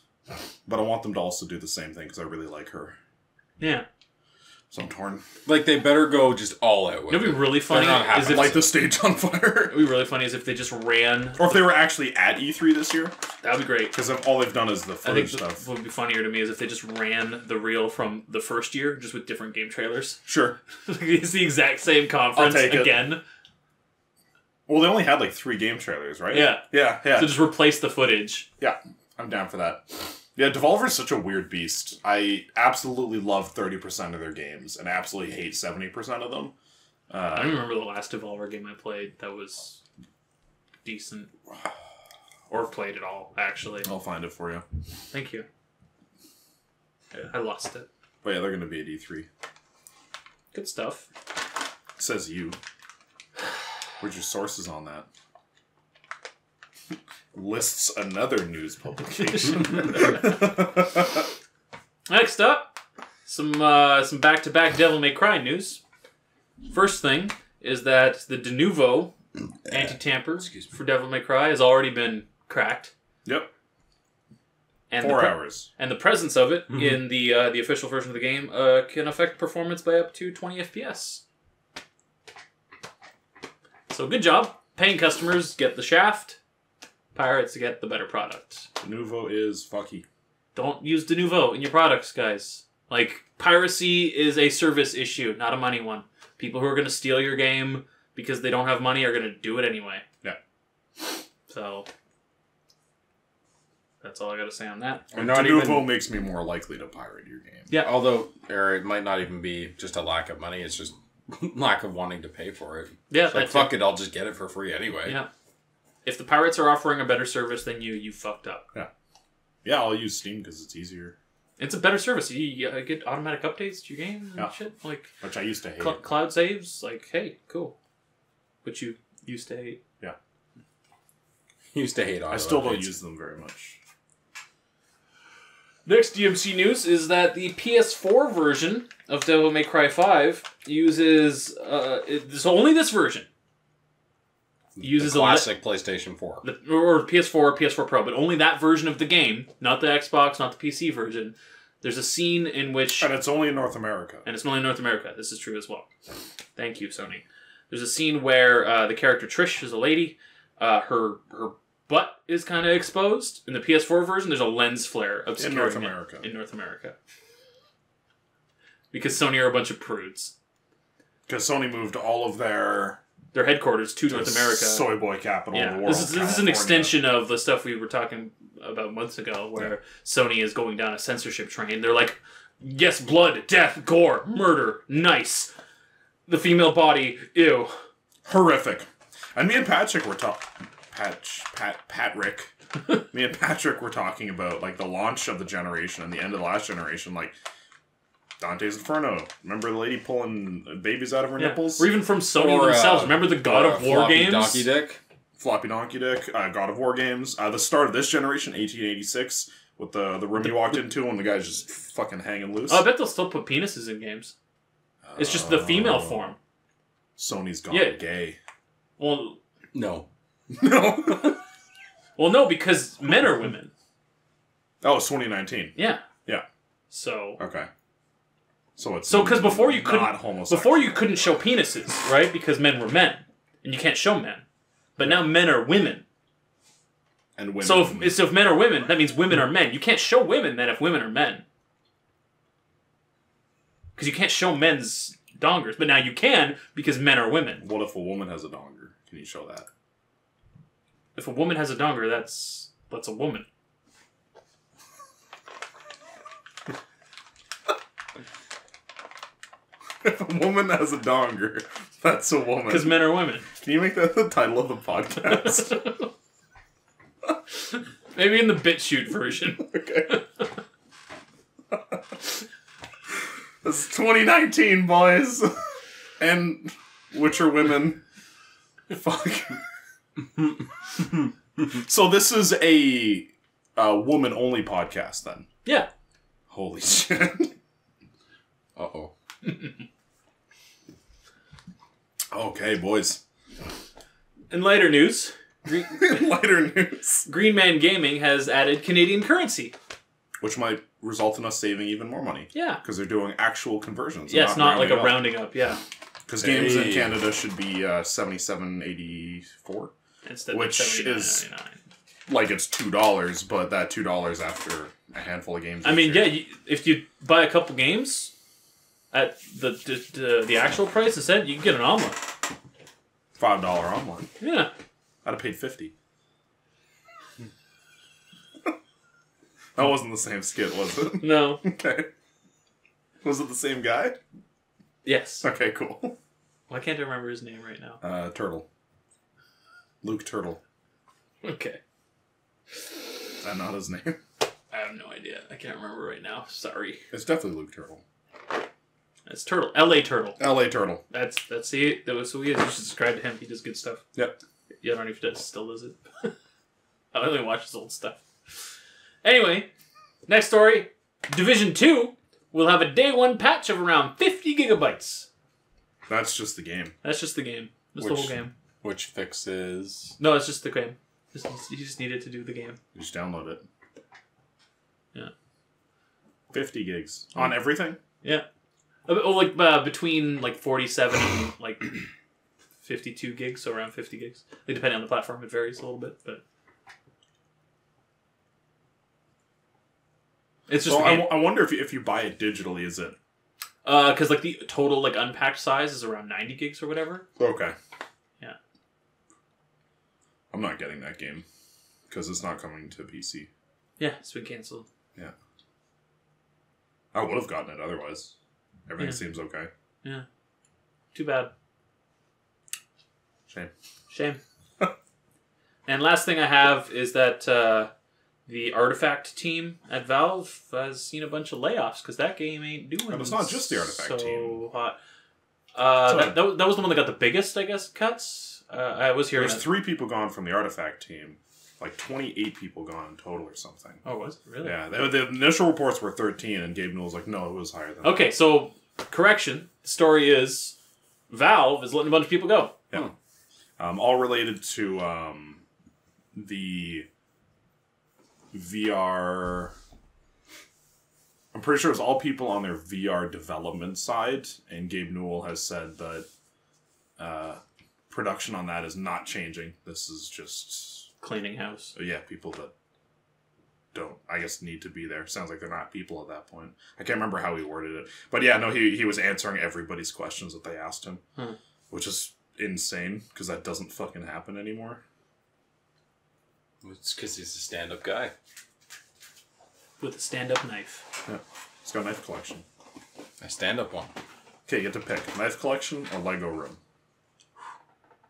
But I want them to also do the same thing, because I really like her. Yeah. So I'm torn. Like, they better go just all out with it. It'd be really funny is if... Light the stage on fire. It'd be really funny is if they just ran... Or if they were actually at E3 this year. That would be great. Because all they've done is the footage stuff. What would be funnier to me is if they just ran the reel from the first year, just with different game trailers. Sure. It's the exact same conference again. Well, they only had like 3 game trailers, right? Yeah. Yeah. So just replace the footage. Yeah, I'm down for that. Yeah, Devolver is such a weird beast. I absolutely love 30% of their games and absolutely hate 70% of them. I don't remember the last Devolver game I played that was decent. Or played at all, actually. I'll find it for you. Thank you. Yeah, I lost it. But yeah, they're going to be at E3. Good stuff. Says you. Where's your sources on that? Lists another news publication. Next up, some back-to-back Devil May Cry news. First thing is that the de novo anti-tamper for Devil May Cry has already been cracked. Yep. And 4 hours. And the presence of it in the official version of the game can affect performance by up to 20 FPS. So good job. Paying customers get the shaft. Pirates get the better product. De novo is fucky. Don't use de novo in your products, guys. Like, piracy is a service issue, not a money one. People who are going to steal your game because they don't have money are going to do it anyway. Yeah. So, That's all I got to say on that. Devolver makes me more likely to pirate your game. Yeah, although it might not even be just a lack of money. It's just lack of wanting to pay for it. Yeah, like, fuck it, I'll just get it for free anyway. Yeah. If the pirates are offering a better service than you fucked up. Yeah. Yeah, I'll use Steam because it's easier. It's a better service. You get automatic updates to your game and shit. Like, which I used to hate. Cloud saves. Like, hey, cool. Which you used to hate. Yeah. Used to hate auto I still don't use them very much. Next DMC news is that the PS4 version of Devil May Cry 5 uses... it's only this version. Uses the classic PlayStation 4. Or PS4 or PS4 Pro, but only that version of the game. Not the Xbox, not the PC version. There's a scene in which... And it's only in North America. And it's only in North America. This is true as well. Thank you, Sony. There's a scene where the character Trish is a lady. Her butt is kind of exposed. In the PS4 version, there's a lens flare obscuring in North America. In North America. Because Sony are a bunch of prudes. Because Sony moved all of their headquarters to North America. Soy boy capital of the world. This is an extension of the stuff we were talking about months ago, where Sony is going down a censorship train. They're like, yes, blood, death, gore, murder, nice. The female body, ew. Horrific. And me and Patrick were talking... Patrick. Me and Patrick were talking about, like, the launch of the generation and the end of the last generation, like... Dante's Inferno. Remember the lady pulling babies out of her nipples? Or even from Sony themselves. Remember the God of War games? Floppy Donkey Dick. God of War games. The start of this generation, 1886, with the room you walked into and the guy's just fucking hanging loose. Oh, I bet they'll still put penises in games. It's just the female form. Sony's gone gay. Well, no. No. Well, no, because men are women. Oh, it's 2019. Yeah. Yeah. So. Okay. So because before you couldn't show penises, right? Because men were men, and you can't show men. But now men are women. And women. So if men are women, that means women are men. You can't show women then if women are men. Because you can't show men's dongers, but now you can because men are women. What if a woman has a donger? Can you show that? If a woman has a donger, that's a woman. If a woman has a donger, that's a woman. Because men are women. Can you make that the title of the podcast? Maybe in the BitChute version. Okay. This is 2019, boys. And which are women. Fuck. So this is a woman-only podcast, then? Yeah. Holy shit. Uh-oh. Okay, boys. In lighter news... Lighter Green Man Gaming has added Canadian currency. Which might result in us saving even more money. Yeah. Because they're doing actual conversions. Yeah, it's not like a rounding up, yeah. Because games in Canada should be $77.84. Instead which of $79.99. Is like it's $2, but that $2 after a handful of games. I mean, if you buy a couple games at the actual price instead, you can get an omelet. $5 omelet. Yeah. I'd have paid $50. That wasn't the same skit, was it? No. Okay. Was it the same guy? Yes. Okay, cool. Why can't I remember his name right now? Turtle. Luke Turtle. Okay. Is that not his name? I have no idea. I can't remember right now. Sorry. It's definitely Luke Turtle. That's Turtle. L.A. Turtle. L.A. Turtle. That's who he is. You should subscribe to him. He does good stuff. Yep. Yeah, I don't know if he still does it. I only watch his old stuff. Anyway, next story. Division 2 will have a day one patch of around 50 gigabytes. That's just the game. That's just the game. That's the whole game. Which fixes... No, it's just the game. You just needed to do the game. You just download it. Yeah. 50 gigs. On everything? Yeah. Like between like 47 and like 52 gigs, so around 50 gigs. Like, depending on the platform, it varies a little bit, but... It's just. So I wonder if you buy it digitally, is it? Because like the total like unpacked size is around 90 gigs or whatever. Okay. Yeah. I'm not getting that game because it's not coming to PC. Yeah, it's been cancelled. Yeah. I would have gotten it otherwise. Everything seems okay. Yeah. Too bad. Shame. And last thing I have is that the Artifact team at Valve has seen a bunch of layoffs because that game ain't doing But it's not just the Artifact team. Hot. That was the one that got the biggest, I guess, cuts. I was hearing There's 3 people gone from the Artifact team. Like 28 people gone in total or something. Oh, was it? Really? Yeah. The initial reports were 13, and Gabe Newell's like, no, it was higher than that. Okay, so, correction. The story is Valve is letting a bunch of people go. Yeah. All related to the VR... I'm pretty sure it was all people on their VR development side, and Gabe Newell has said that production on that is not changing. This is just... Cleaning house. Yeah, people that don't, I guess, need to be there. Sounds like they're not people at that point. I can't remember how he worded it. But yeah, no, he was answering everybody's questions that they asked him. Which is insane, because that doesn't fucking happen anymore. It's because he's a stand-up guy. With a stand-up knife. Yeah. He's got a knife collection. A stand-up one. Okay, you get to pick. Knife collection or Lego room?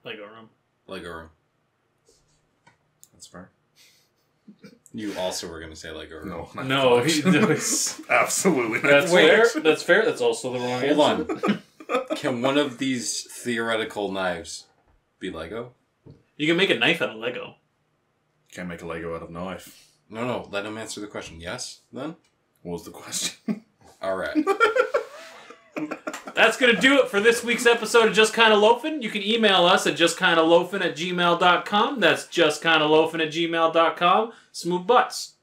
Lego room. Lego room. That's fair. You also were going to say Lego room. No, absolutely not. That's fair. That's fair. That's also the wrong answer. Hold on. Can one of these theoretical knives be Lego? You can make a knife out of Lego. Can't make a Lego out of knife. No. Let him answer the question. Yes, then? What was the question? All right. That's going to do it for this week's episode of Just Kinda Loafin'. You can email us at justkindaloafin@gmail.com. That's justkindaloafin@gmail.com. Smooth butts.